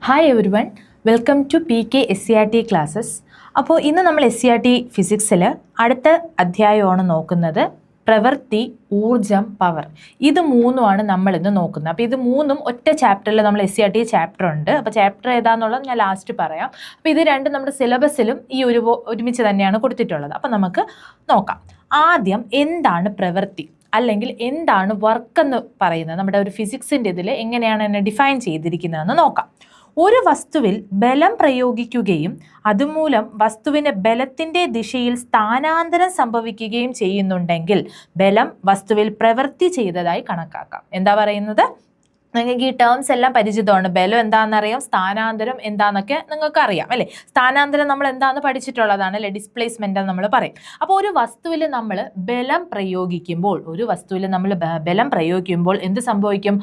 Hi everyone, welcome to PK SCRT classes. അപ്പോൾ ഇന്ന് നമ്മൾ SCRT ഫിസിക്സിൽ അടുത്ത അധ്യായമാണ് നോക്കുന്നത്. പ്രവൃത്തി, ഊർജം, പവർ. ഇത് മൂന്നുമാണ് നമ്മളിന്ന് നോക്കുന്നത്. അപ്പോൾ ഇത് മൂന്നും ഒറ്റ ചാപ്റ്ററിൽ നമ്മൾ SCRT ചാപ്റ്റർ ഉണ്ട്. അപ്പോൾ ചാപ്റ്റർ ഏതാണെന്നുള്ളത് ഞാൻ ലാസ്റ്റ് പറയാം. അപ്പോൾ ഇത് രണ്ടും നമ്മുടെ സിലബസിലും ഈ ഒരുമിച്ച് തന്നെയാണ് കൊടുത്തിട്ടുള്ളത്. അപ്പോൾ നമുക്ക് നോക്കാം. ആദ്യം എന്താണ് പ്രവൃത്തി അല്ലെങ്കിൽ എന്താണ് വർക്ക് എന്ന് പറയുന്നത്, നമ്മുടെ ഒരു ഫിസിക്സിൻ്റെ ഇതിൽ എങ്ങനെയാണ് എന്നെ ഡിഫൈൻ ചെയ്തിരിക്കുന്നതെന്ന് നോക്കാം. ഒരു വസ്തുവിൽ ബലം പ്രയോഗിക്കുകയും അതുമൂലം വസ്തുവിന് ബലത്തിൻ്റെ ദിശയിൽ സ്ഥാനാന്തരം സംഭവിക്കുകയും ചെയ്യുന്നുണ്ടെങ്കിൽ ബലം വസ്തുവിൽ പ്രവൃത്തി ചെയ്തതായി കണക്കാക്കാം. എന്താ പറയുന്നത്? നിങ്ങൾക്ക് ഈ ടേംസ് എല്ലാം പരിചിതമാണ്. ബലം എന്താണെന്നറിയാം, സ്ഥാനാന്തരം എന്താണെന്നൊക്കെ നിങ്ങൾക്ക് അറിയാം അല്ലേ. സ്ഥാനാന്തരം നമ്മൾ എന്താണെന്ന് പഠിച്ചിട്ടുള്ളതാണ് അല്ലേ, ഡിസ്പ്ലേസ്മെൻ്റ് എന്ന് നമ്മൾ പറയും. അപ്പോൾ ഒരു വസ്തുവിൽ നമ്മൾ ബലം പ്രയോഗിക്കുമ്പോൾ എന്ത് സംഭവിക്കും?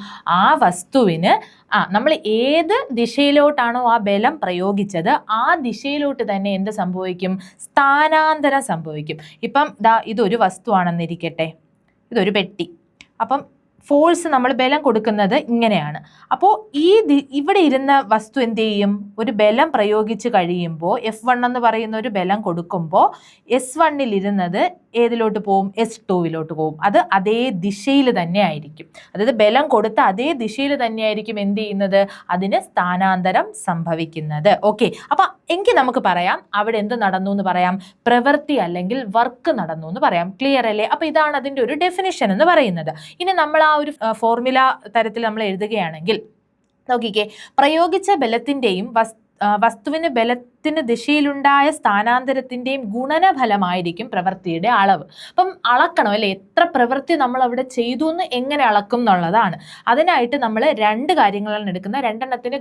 ആ വസ്തുവിന് നമ്മൾ ഏത് ദിശയിലോട്ടാണോ ആ ബലം പ്രയോഗിച്ചത് ആ ദിശയിലോട്ട് തന്നെ എന്ത് സംഭവിക്കും? സ്ഥാനാന്തരം സംഭവിക്കും. ഇപ്പം ഇതൊരു വസ്തുവാണെന്നിരിക്കട്ടെ, ഇതൊരു പെട്ടി. അപ്പം ഫോഴ്സ് നമ്മൾ ബലം കൊടുക്കുന്നത് ഇങ്ങനെയാണ്. അപ്പോൾ ഇവിടെ ഇരുന്ന വസ്തു എന്ത് ചെയ്യും? ഒരു ബലം പ്രയോഗിച്ച് കഴിയുമ്പോൾ F1 എന്ന് പറയുന്ന ഒരു ബലം കൊടുക്കുമ്പോൾ S1 ഇരുന്നത് ഏതിലോട്ട് പോവും? S2 പോവും. അത് അതേ ദിശയിൽ തന്നെ ആയിരിക്കും. അതായത് ബലം കൊടുത്ത അതേ ദിശയിൽ തന്നെയായിരിക്കും എന്ത് ചെയ്യുന്നത്? അതിന് സ്ഥാനാന്തരം സംഭവിക്കുന്നത്. ഓക്കെ, അപ്പം എങ്കിൽ നമുക്ക് പറയാം അവിടെ എന്ത് നടന്നു എന്ന് പറയാം? പ്രവൃത്തി അല്ലെങ്കിൽ വർക്ക് നടന്നു എന്ന് പറയാം. ക്ലിയർ അല്ലേ? അപ്പോൾ ഇതാണ് അതിൻ്റെ ഒരു ഡെഫിനിഷൻ എന്ന് പറയുന്നത്. ഇനി നമ്മൾ ആ ഒരു ഫോർമുല തരത്തിൽ നമ്മൾ എഴുതുകയാണെങ്കിൽ നോക്കിക്കേ, പ്രയോഗിച്ച ബലത്തിൻ്റെയും വസ്തുവിന് ബലത്തിന് ദിശയിലുണ്ടായ സ്ഥാനാന്തരത്തിൻ്റെയും ഗുണനഫലമായിരിക്കും പ്രവൃത്തിയുടെ അളവ്. അപ്പം അളക്കണം അല്ലേ, എത്ര പ്രവൃത്തി നമ്മൾ അവിടെ ചെയ്തു എന്ന് എങ്ങനെ അളക്കും എന്നുള്ളതാണ്. അതിനായിട്ട് നമ്മൾ രണ്ട് കാര്യങ്ങളാണ് എടുക്കുന്നത്. രണ്ടെണ്ണത്തിൻ്റെ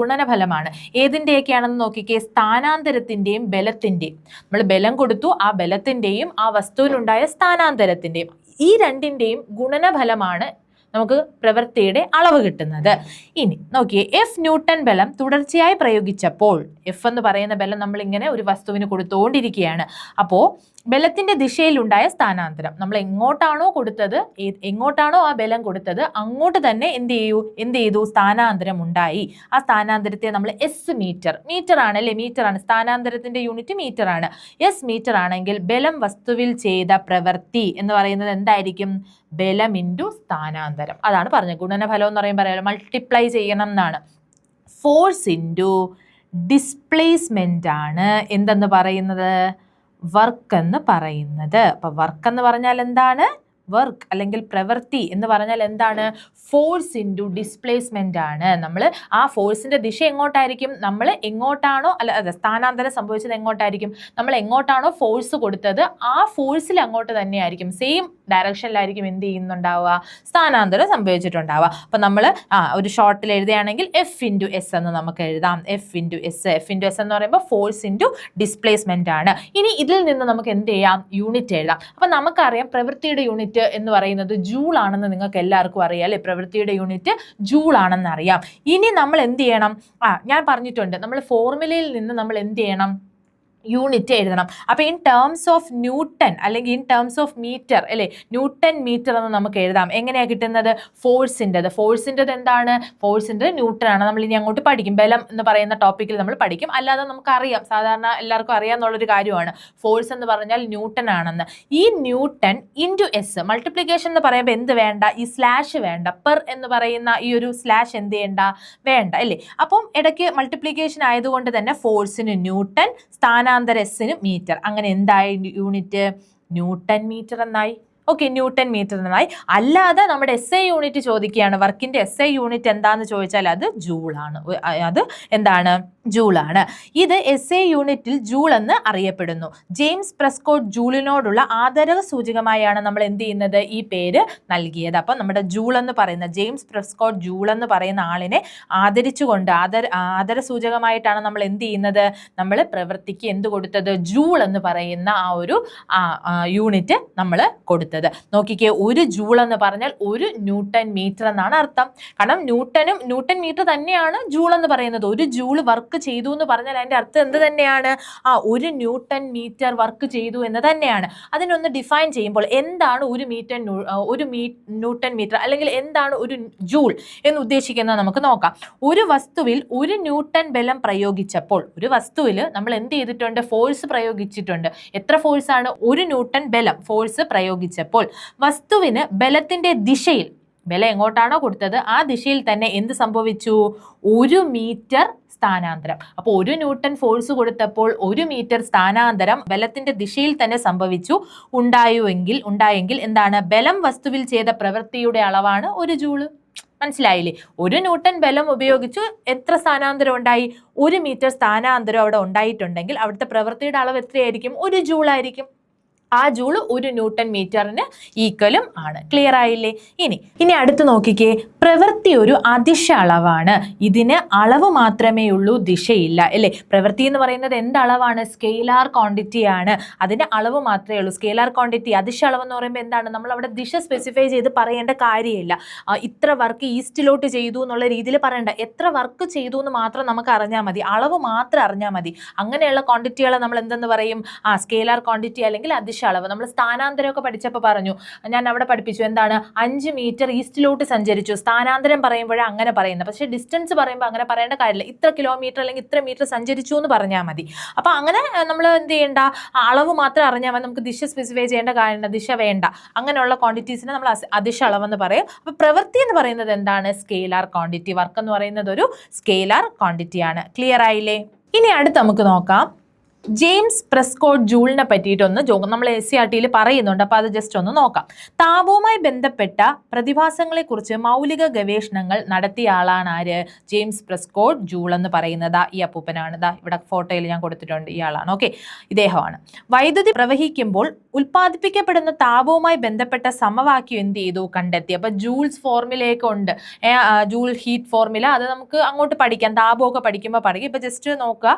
ഗുണനഫലമാണ്. ഏതിൻ്റെയൊക്കെയാണെന്ന് നോക്കിക്കേ, സ്ഥാനാന്തരത്തിൻ്റെയും ബലത്തിൻ്റെയും. നമ്മൾ ബലം കൊടുത്തു, ആ ബലത്തിൻ്റെയും ആ വസ്തുവിനുണ്ടായ സ്ഥാനാന്തരത്തിൻ്റെയും, ഈ രണ്ടിൻ്റെയും ഗുണനഫലമാണ് നമുക്ക് പ്രവൃത്തിയുടെ അളവ് കിട്ടുന്നത്. ഇനി നോക്കിയേ, F ന്യൂട്ടൺ ബലം തുടർച്ചയായി പ്രയോഗിച്ചപ്പോൾ, F എന്ന് പറയുന്ന ബലം നമ്മളിങ്ങനെ ഒരു വസ്തുവിന് കൊടുത്തുകൊണ്ടിരിക്കുകയാണ്. അപ്പോൾ ബലത്തിന്റെ ദിശയിലുണ്ടായ സ്ഥാനാന്തരം, നമ്മൾ എങ്ങോട്ടാണോ കൊടുത്തത്, എങ്ങോട്ടാണോ ആ ബലം കൊടുത്തത് അങ്ങോട്ട് തന്നെ എന്ത് ചെയ്തു? സ്ഥാനാന്തരം ഉണ്ടായി. ആ സ്ഥാനാന്തരത്തെ നമ്മൾ മീറ്റർ ആണ് അല്ലേ, മീറ്ററാണ് സ്ഥാനാന്തരത്തിന്റെ യൂണിറ്റ്, മീറ്റർ ആണ്. മീറ്റർ ആണെങ്കിൽ ബലം വസ്തുവിൽ ചെയ്ത പ്രവൃത്തി എന്ന് പറയുന്നത് എന്തായിരിക്കും? ബലം ഇൻറ്റു സ്ഥാനാന്തരം. അതാണ് പറഞ്ഞത്. ഗുണനഫലം എന്ന് പറയുമ്പോൾ മൾട്ടിപ്ലൈ ചെയ്യണം എന്നാണ്. ഫോഴ്സ് ഇൻറ്റു ഡിസ്പ്ലേസ്മെന്റ് ആണ് എന്തെന്ന് പറയുന്നത്? വർക്ക് എന്ന് പറയുന്നത്. അപ്പൊ വർക്ക് എന്ന് പറഞ്ഞാൽ എന്താണ്? വർക്ക് അല്ലെങ്കിൽ പ്രവൃത്തി എന്ന് പറഞ്ഞാൽ എന്താണ്? ഫോഴ്സ് ഇൻറ്റു ഡിസ്പ്ലേസ്മെന്റ് ആണ്. നമ്മൾ ആ ഫോഴ്സിന്റെ ദിശ എങ്ങോട്ടായിരിക്കും? നമ്മൾ എങ്ങോട്ടാണോ സ്ഥാനാന്തരം സംഭവിച്ചത് എങ്ങോട്ടായിരിക്കും? നമ്മൾ എങ്ങോട്ടാണോ ഫോഴ്സ് കൊടുത്തത് ആ ഫോഴ്സിൽ അങ്ങോട്ട് തന്നെയായിരിക്കും, സെയിം ഡയറക്ഷനിലായിരിക്കും എന്ത് ചെയ്യുന്നുണ്ടാവുക? സ്ഥാനാന്തരം സംഭവിച്ചിട്ടുണ്ടാവുക. അപ്പം നമ്മൾ ഒരു ഷോർട്ടിൽ എഴുതുകയാണെങ്കിൽ F ഇൻറ്റു S എന്ന് നമുക്ക് എഴുതാം. F ഇൻറ്റു S എന്ന് പറയുമ്പോൾ ഫോഴ്സ് ഇൻറ്റു ഡിസ്പ്ലേസ്മെന്റ് ആണ്. ഇനി ഇതിൽ നിന്ന് നമുക്ക് എന്ത് ചെയ്യാം? യൂണിറ്റ് എഴുതാം. അപ്പം നമുക്കറിയാം പ്രവൃത്തിയുടെ യൂണിറ്റ് എന്ന് പറയുന്നത് ജൂൾ ആണെന്ന് നിങ്ങൾക്ക് എല്ലാവർക്കും അറിയാം അല്ലേ. പ്രവൃത്തിയുടെ യൂണിറ്റ് ജൂൾ ആണെന്ന് അറിയാം. ഇനി നമ്മൾ എന്ത് ചെയ്യണം? ഞാൻ പറഞ്ഞിട്ടുണ്ട്, നമ്മൾ ഫോർമുലയിൽ നിന്ന് നമ്മൾ എന്ത് ചെയ്യണം? യൂണിറ്റ് എഴുതണം. അപ്പോൾ ഇൻ ടേംസ് ഓഫ് ന്യൂട്ടൺ അല്ലെങ്കിൽ ഇൻ ടേംസ് ഓഫ് മീറ്റർ അല്ലേ, ന്യൂട്ടൺ മീറ്റർ എന്ന് നമുക്ക് എഴുതാം. എങ്ങനെയാണ് കിട്ടുന്നത്? ഫോഴ്സിൻ്റെത് എന്താണ്? ഫോഴ്സിൻ്റെ ന്യൂട്ടൺ ആണ്. നമ്മൾ ഇനി അങ്ങോട്ട് പഠിക്കും, ബലം എന്ന് പറയുന്ന ടോപ്പിക്കിൽ നമ്മൾ പഠിക്കും. അല്ലാതെ നമുക്കറിയാം, സാധാരണ എല്ലാവർക്കും അറിയാമെന്നുള്ളൊരു കാര്യമാണ് ഫോഴ്സ് എന്ന് പറഞ്ഞാൽ ന്യൂട്ടൺ ആണെന്ന്. ഈ ന്യൂട്ടൺ ഇൻറ്റു എസ്, മൾട്ടിപ്ലിക്കേഷൻ എന്ന് പറയുമ്പോൾ എന്ത് വേണ്ട? ഈ സ്ലാഷ് വേണ്ട. പെർ എന്ന് പറയുന്ന ഈ ഒരു സ്ലാഷ് എന്ത് വേണ്ട അല്ലേ. അപ്പം ഇടയ്ക്ക് മൾട്ടിപ്ലിക്കേഷൻ ആയതുകൊണ്ട് തന്നെ ഫോഴ്സിന് ന്യൂട്ടൺ, സ്ഥാനാന്തര എസിന് മീറ്റർ. അങ്ങനെ എന്തായി? യൂണിറ്റ് ന്യൂട്ടൺ മീറ്റർ എന്നായി. ഓക്കെ, ന്യൂട്ടൺ മീറ്റർ എന്നായി. അല്ലാതെ നമ്മുടെ SI യൂണിറ്റ് ചോദിക്കുകയാണ്, വർക്കിന്റെ SI യൂണിറ്റ് എന്താന്ന് ചോദിച്ചാൽ അത് ജൂളാണ്. അത് എന്താണ്? ജൂളാണ്. ഇത് SI യൂണിറ്റിൽ ജൂൾ എന്ന് അറിയപ്പെടുന്നു. ജെയിംസ് പ്രെസ്കോട്ട് ജൂളിനോടുള്ള ആദരവ് സൂചകമായാണ് നമ്മൾ എന്ത് ചെയ്യുന്നത്? ഈ പേര് നൽകിയത്. അപ്പം നമ്മുടെ ജൂൾ എന്ന് പറയുന്ന, ജെയിംസ് പ്രെസ്കോട്ട് ജൂൾ എന്ന് പറയുന്ന ആളിനെ ആദരിച്ചുകൊണ്ട് ആദര സൂചകമായിട്ടാണ് നമ്മൾ എന്ത് ചെയ്യുന്നത്? നമ്മൾ പ്രവൃത്തിക്ക് എന്ത് കൊടുത്തത്? ജൂൾ എന്ന് പറയുന്ന ആ ഒരു യൂണിറ്റ് നമ്മൾ കൊടുത്തത്. കൊടുത്തത്. നോക്കിക്കേ, 1 ജൂൾ എന്ന് പറഞ്ഞാൽ 1 ന്യൂട്ടൺ മീറ്റർ എന്നാണ് അർത്ഥം. കാരണം ന്യൂട്ടൺ മീറ്റർ തന്നെയാണ് ജൂൾ എന്ന് പറയുന്നത്. 1 ജൂൾ വർക്ക് ചെയ്തു എന്ന് പറഞ്ഞാൽ അതിന്റെ അർത്ഥം എന്ത് തന്നെയാണ്? 1 ന്യൂട്ടൺ മീറ്റർ വർക്ക് ചെയ്തു എന്ന് തന്നെയാണ്. അതിനൊന്ന് ഡിഫൈൻ ചെയ്യുമ്പോൾ എന്താണ് 1 ന്യൂട്ടൺ മീറ്റർ അല്ലെങ്കിൽ എന്താണ് 1 ജൂൾ എന്ന് ഉദ്ദേശിക്കുന്നത് നമുക്ക് നോക്കാം. ഒരു വസ്തുവിൽ 1 ന്യൂട്ടൺ ബലം പ്രയോഗിച്ചപ്പോൾ, ഒരു വസ്തുവിൽ നമ്മൾ എന്ത് ചെയ്തിട്ടുണ്ട്? ഫോഴ്സ് പ്രയോഗിച്ചിട്ടുണ്ട്. എത്ര ഫോഴ്സ് ആണ്? 1 ന്യൂട്ടൺ ബലം ഫോഴ്സ് പ്രയോഗിച്ചപ്പോൾ വസ്തുവിന് ബലത്തിന്റെ ദിശയിൽ, ബലം എങ്ങോട്ടാണോ കൊടുത്തത് ആ ദിശയിൽ തന്നെ എന്ത് സംഭവിച്ചു? 1 മീറ്റർ സ്ഥാനാന്തരം. അപ്പോൾ 1 ന്യൂട്ടൺ ഫോഴ്സ് കൊടുത്തപ്പോൾ 1 മീറ്റർ സ്ഥാനാന്തരം ബലത്തിന്റെ ദിശയിൽ തന്നെ സംഭവിച്ചു. ഉണ്ടായെങ്കിൽ എന്താണ്? ബലം വസ്തുവിൽ ചെയ്ത പ്രവൃത്തിയുടെ അളവാണ് 1 ജൂള്. മനസ്സിലായില്ലേ? 1 ന്യൂട്ടൺ ബലം ഉപയോഗിച്ചു എത്ര സ്ഥാനാന്തരം ഉണ്ടായി? 1 മീറ്റർ സ്ഥാനാന്തരം അവിടെ ഉണ്ടായിട്ടുണ്ടെങ്കിൽ അവിടുത്തെ പ്രവൃത്തിയുടെ അളവ് എത്രയായിരിക്കും? 1 ജൂൾ ആയിരിക്കും. ആ ജൂൾ 1 ന്യൂട്ടൺ മീറ്ററിന് ഈക്വലും ആണ്. ക്ലിയർ ആയില്ലേ? ഇനി അടുത്ത് നോക്കിക്കേ, പ്രവൃത്തി ഒരു അദിശ അളവാണ്. ഇതിന് അളവ് മാത്രമേ ഉള്ളൂ, ദിശയില്ല അല്ലേ? പ്രവൃത്തി എന്ന് പറയുന്നത് എന്ത് അളവാണ്? സ്കെയിലാർ ക്വാണ്ടിറ്റി ആണ്. അതിന് അളവ് മാത്രമേ ഉള്ളൂ. സ്കെയിലാർ ക്വാണ്ടിറ്റി, അദിശ അളവ് എന്ന് പറയുമ്പോൾ എന്താണ്? നമ്മൾ അവിടെ ദിശ സ്പെസിഫൈ ചെയ്ത് പറയേണ്ട കാര്യമില്ല. ഇത്ര വർക്ക് ഈസ്റ്റിലോട്ട് ചെയ്തു എന്നുള്ള രീതിയിൽ പറയണ്ട. എത്ര വർക്ക് ചെയ്തു എന്ന് മാത്രം നമുക്ക് അറിഞ്ഞാൽ മതി, അളവ് മാത്രം അറിഞ്ഞാൽ മതി. അങ്ങനെയുള്ള ക്വാണ്ടിറ്റികളെ നമ്മൾ എന്തെന്ന് പറയും? സ്കെയിലാർ ക്വാണ്ടിറ്റി അല്ലെങ്കിൽ അദിശ അളവ്. നമ്മൾ സ്ഥാനാന്തരമൊക്കെ പഠിച്ചപ്പോൾ പറഞ്ഞു, ഞാൻ അവിടെ പഠിപ്പിച്ചു എന്താണ്? 5 മീറ്റർ ഈസ്റ്റിലോട്ട് സഞ്ചരിച്ചു. സ്ഥാനാന്തരം പറയുമ്പോഴേ അങ്ങനെ പറയുന്നത്. പക്ഷേ ഡിസ്റ്റൻസ് പറയുമ്പോൾ അങ്ങനെ പറയേണ്ട കാര്യമില്ല. ഇത്ര കിലോമീറ്റർ അല്ലെങ്കിൽ ഇത്ര മീറ്റർ സഞ്ചരിച്ചു എന്ന് പറഞ്ഞാൽ മതി. അപ്പോൾ അങ്ങനെ നമ്മൾ എന്ത് ചെയ്യേണ്ട? അളവ് മാത്രം അറിഞ്ഞാൽ മതി. നമുക്ക് ദിശ സ്പെസിഫൈ ചെയ്യേണ്ട കാര്യമില്ല, ദിശ വേണ്ട. അങ്ങനെയുള്ള ക്വാണ്ടിറ്റീസിനെ നമ്മൾ അദിശ അളവെന്ന് പറയും. അപ്പോൾ പ്രവൃത്തി എന്ന് പറയുന്നത് എന്താണ്? Scalar quantity. വർക്ക് എന്ന് പറയുന്നത് ഒരു സ്കെയിലാർ ക്വാണ്ടിറ്റിയാണ്. ക്ലിയർ ആയില്ലേ? ഇനി അടുത്ത് നമുക്ക് നോക്കാം, ജെയിംസ് പ്രെസ്കോട്ട് ജൂളിനെ പറ്റിയിട്ടൊന്ന് നമ്മൾ SCERT പറയുന്നുണ്ട്. അപ്പോൾ അത് ജസ്റ്റ് ഒന്ന് നോക്കാം. താപവുമായി ബന്ധപ്പെട്ട പ്രതിഭാസങ്ങളെക്കുറിച്ച് മൗലിക ഗവേഷണങ്ങൾ നടത്തിയ ആളാണ് ആര്? ജെയിംസ് പ്രെസ്കോട്ട് ജൂൾ എന്ന് പറയുന്നത് ഈ അപ്പൂപ്പനാണ്. ഇവിടെ ഫോട്ടോയിൽ ഞാൻ കൊടുത്തിട്ടുണ്ട്, ഇയാളാണ്. ഓക്കെ, ഇദ്ദേഹമാണ്. വൈദ്യുതി പ്രവഹിക്കുമ്പോൾ ഉൽപ്പാദിപ്പിക്കപ്പെടുന്ന താപവുമായി ബന്ധപ്പെട്ട സമവാക്യം എന്ത് ചെയ്തു? കണ്ടെത്തി. അപ്പോൾ ജൂൾസ് ഫോർമുലയൊക്കെ ഉണ്ട്, ജൂൾ ഹീറ്റ് ഫോർമുല. അത് നമുക്ക് അങ്ങോട്ട് പഠിക്കാം, താപമൊക്കെ പഠിക്കുമ്പോൾ പഠിക്കും. ഇപ്പോൾ ജസ്റ്റ് നോക്കുക,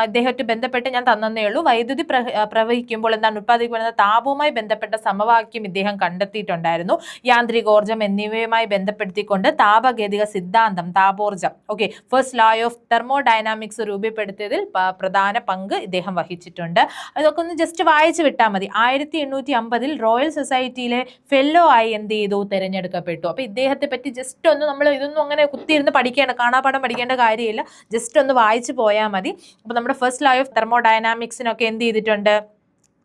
ഇദ്ദേഹത്തെ ബന്ധപ്പെട്ട് ഞാൻ തന്നേ ഉള്ളൂ. വൈദ്യുതി പ്രവഹിക്കുമ്പോൾ എന്താണ് ഉത്പാദിപ്പിക്കുന്ന താപവുമായി ബന്ധപ്പെട്ട സമവാക്യം ഇദ്ദേഹം കണ്ടെത്തിയിട്ടുണ്ടായിരുന്നു. യാന്ത്രികോർജം എന്നിവയുമായി ബന്ധപ്പെടുത്തിക്കൊണ്ട് താപഗതിക സിദ്ധാന്തം, താപോർജം, okay, first law of thermodynamics രൂപപ്പെടുത്തിയതിൽ പ്രധാന പങ്ക് ഇദ്ദേഹം വഹിച്ചിട്ടുണ്ട്. അതൊക്കെ ഒന്ന് ജസ്റ്റ് വായിച്ചു വിട്ടാൽ മതി. 1850 റോയൽ സൊസൈറ്റിയിലെ ഫെല്ലോ ആയി എന്ത് ചെയ്തു? തിരഞ്ഞെടുക്കപ്പെട്ടു. അപ്പോൾ ഇദ്ദേഹത്തെ പറ്റി ജസ്റ്റ് ഒന്ന്, നമ്മൾ ഇതൊന്നും അങ്ങനെ കുത്തിയിരുന്ന് പഠിക്കേണ്ട, കാണാപാഠം പഠിക്കേണ്ട കാര്യമില്ല, ജസ്റ്റ് ഒന്ന് വായിച്ചു പോയാൽ മതി. അപ്പോൾ നമ്മുടെ ഫസ്റ്റ് ലോ ഓഫ് തെർമോഡൈനാമിക്സിനൊക്കെ എന്ത് ചെയ്തിട്ടുണ്ട്?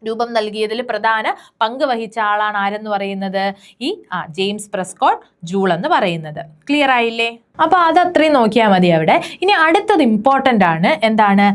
രൂപം നൽകിയതിൽ പ്രധാന പങ്ക് വഹിച്ച ആളാണ് ആരെന്ന് പറയുന്നത്? ഈ ജെയിംസ് പ്രെസ്കോട്ട് ജൂൾ എന്ന് പറയുന്നത്. ക്ലിയർ ആയില്ലേ? അപ്പോൾ അത് അത്രയും നോക്കിയാൽ മതി അവിടെ. ഇനി അടുത്തത് ഇമ്പോർട്ടൻ്റ് ആണ്. എന്താണ്?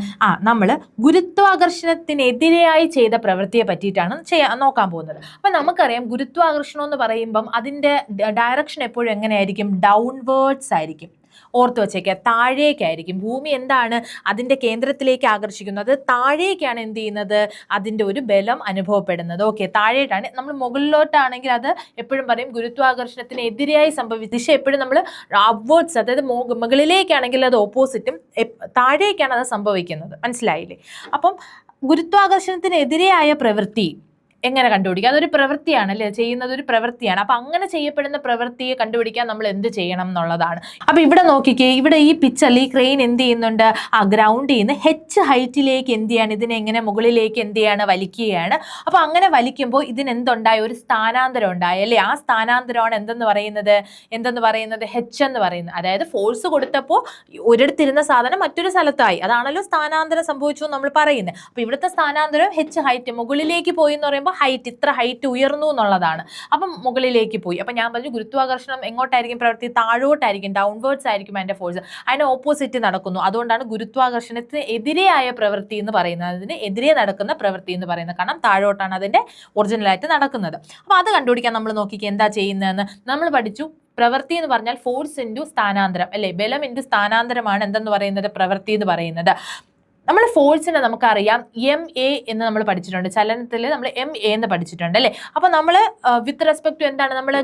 നമ്മൾ ഗുരുത്വാകർഷണത്തിനെതിരെയായി ചെയ്ത പ്രവൃത്തിയെ പറ്റിയിട്ടാണ് നോക്കാൻ പോകുന്നത്. അപ്പം നമുക്കറിയാം, ഗുരുത്വാകർഷണം എന്ന് പറയുമ്പം അതിൻ്റെ ഡയറക്ഷൻ എപ്പോഴും എങ്ങനെയായിരിക്കും? ഡൗൺവേർഡ്സ് ആയിരിക്കും. ഓർത്ത് വെച്ചേക്കുക, താഴേക്കായിരിക്കും. ഭൂമി എന്താണ്? അതിൻ്റെ കേന്ദ്രത്തിലേക്ക് ആകർഷിക്കുന്നത്. അത് താഴേക്കാണ് എന്ത് ചെയ്യുന്നത്? അതിൻ്റെ ഒരു ബലം അനുഭവപ്പെടുന്നത്. ഓക്കെ, താഴേട്ടാണ്. നമ്മൾ മുകളിലോട്ടാണെങ്കിൽ അത് എപ്പോഴും പറയും ഗുരുത്വാകർഷണത്തിന് എതിരെയായി സംഭവിച്ച ദിശ എപ്പോഴും നമ്മൾ അപ്വേർഡ്സ്, അതായത് മുകളിലേക്കാണെങ്കിൽ അത് ഓപ്പോസിറ്റും, താഴേക്കാണ് അത് സംഭവിക്കുന്നത്. മനസ്സിലായില്ലേ? അപ്പം ഗുരുത്വാകർഷണത്തിനെതിരെയായ പ്രവൃത്തി എങ്ങനെ കണ്ടുപിടിക്കുക? അതൊരു പ്രവൃത്തിയാണ് അല്ലേ, ചെയ്യുന്നത് ഒരു പ്രവൃത്തിയാണ്. അപ്പം അങ്ങനെ ചെയ്യപ്പെടുന്ന പ്രവൃത്തിയെ കണ്ടുപിടിക്കാൻ നമ്മൾ എന്ത് ചെയ്യണം എന്നുള്ളതാണ്. അപ്പം ഇവിടെ നോക്കിക്കേ, ഇവിടെ ഈ പിക്ചറിൽ ഈ ക്രെയിൻ എന്ത് ചെയ്യുന്നുണ്ട്? ഗ്രൗണ്ടിൽ നിന്ന് H ഹൈറ്റിലേക്ക് എന്ത് ചെയ്യാണ്? ഇതിനെ എങ്ങനെ മുകളിലേക്ക് എന്ത് ചെയ്യാണ്? വലിക്കുകയാണ്. അപ്പം അങ്ങനെ വലിക്കുമ്പോൾ ഇതിനെന്തുണ്ടായി? ഒരു സ്ഥാനാന്തരം ഉണ്ടായി അല്ലേ? ആ സ്ഥാനാന്തരമാണ് എന്തെന്ന് പറയുന്നത്? H എന്ന് പറയുന്നത്. അതായത് ഫോഴ്സ് കൊടുത്തപ്പോൾ ഒരിടത്തിരുന്ന സാധനം മറ്റൊരു സ്ഥലത്തായി, അതാണല്ലോ സ്ഥാനാന്തരം സംഭവിച്ചു നമ്മൾ പറയുന്നത്. അപ്പം ഇവിടുത്തെ സ്ഥാനാന്തരം H ഹൈറ്റ്, മുകളിലേക്ക് പോയി എന്ന് പറയുമ്പോൾ ഹൈറ്റ്, ഇത്ര ഹൈറ്റ് ഉയർന്നു എന്നുള്ളതാണ്. അപ്പം മുകളിലേക്ക് പോയി. അപ്പം ഞാൻ പറഞ്ഞു ഗുരുത്വാകർഷണം എങ്ങോട്ടായിരിക്കും പ്രവൃത്തി? താഴോട്ടായിരിക്കും, ഡൗൺവേർഡ്സ് ആയിരിക്കും അതിൻ്റെ ഫോഴ്സ്. അതിന് ഓപ്പോസിറ്റ് നടക്കുന്നു. അതുകൊണ്ടാണ് ഗുരുത്വാകർഷണത്തിന് എതിരെയായ പ്രവൃത്തി എന്ന് പറയുന്നത്, അതിന് എതിരെ നടക്കുന്ന പ്രവൃത്തി എന്ന് പറയുന്നത്. കാരണം താഴോട്ടാണ് അതിൻ്റെ ഒറിജിനലായിട്ട് നടക്കുന്നത്. അപ്പോൾ അത് കണ്ടുപിടിക്കാൻ നമ്മൾ നോക്കിക്കുക എന്താ ചെയ്യുന്നതെന്ന്. നമ്മൾ പഠിച്ചു, പ്രവൃത്തി എന്ന് പറഞ്ഞാൽ ഫോഴ്സ് ഇൻറ്റു സ്ഥാനാന്തരം അല്ലേ, ബലം ഇൻറ്റു സ്ഥാനാന്തരമാണ് എന്തെന്ന് പറയുന്നത്? പ്രവൃത്തി എന്ന് പറയുന്നത്. നമ്മൾ ഫോഴ്സിനെ നമുക്കറിയാം MA എന്ന് നമ്മൾ പഠിച്ചിട്ടുണ്ട്. ചലനത്തിൽ നമ്മൾ MA എന്ന് പഠിച്ചിട്ടുണ്ട് അല്ലേ. അപ്പോൾ നമ്മൾ വിത്ത് റെസ്പെക്ട് എന്താണ്, നമ്മൾ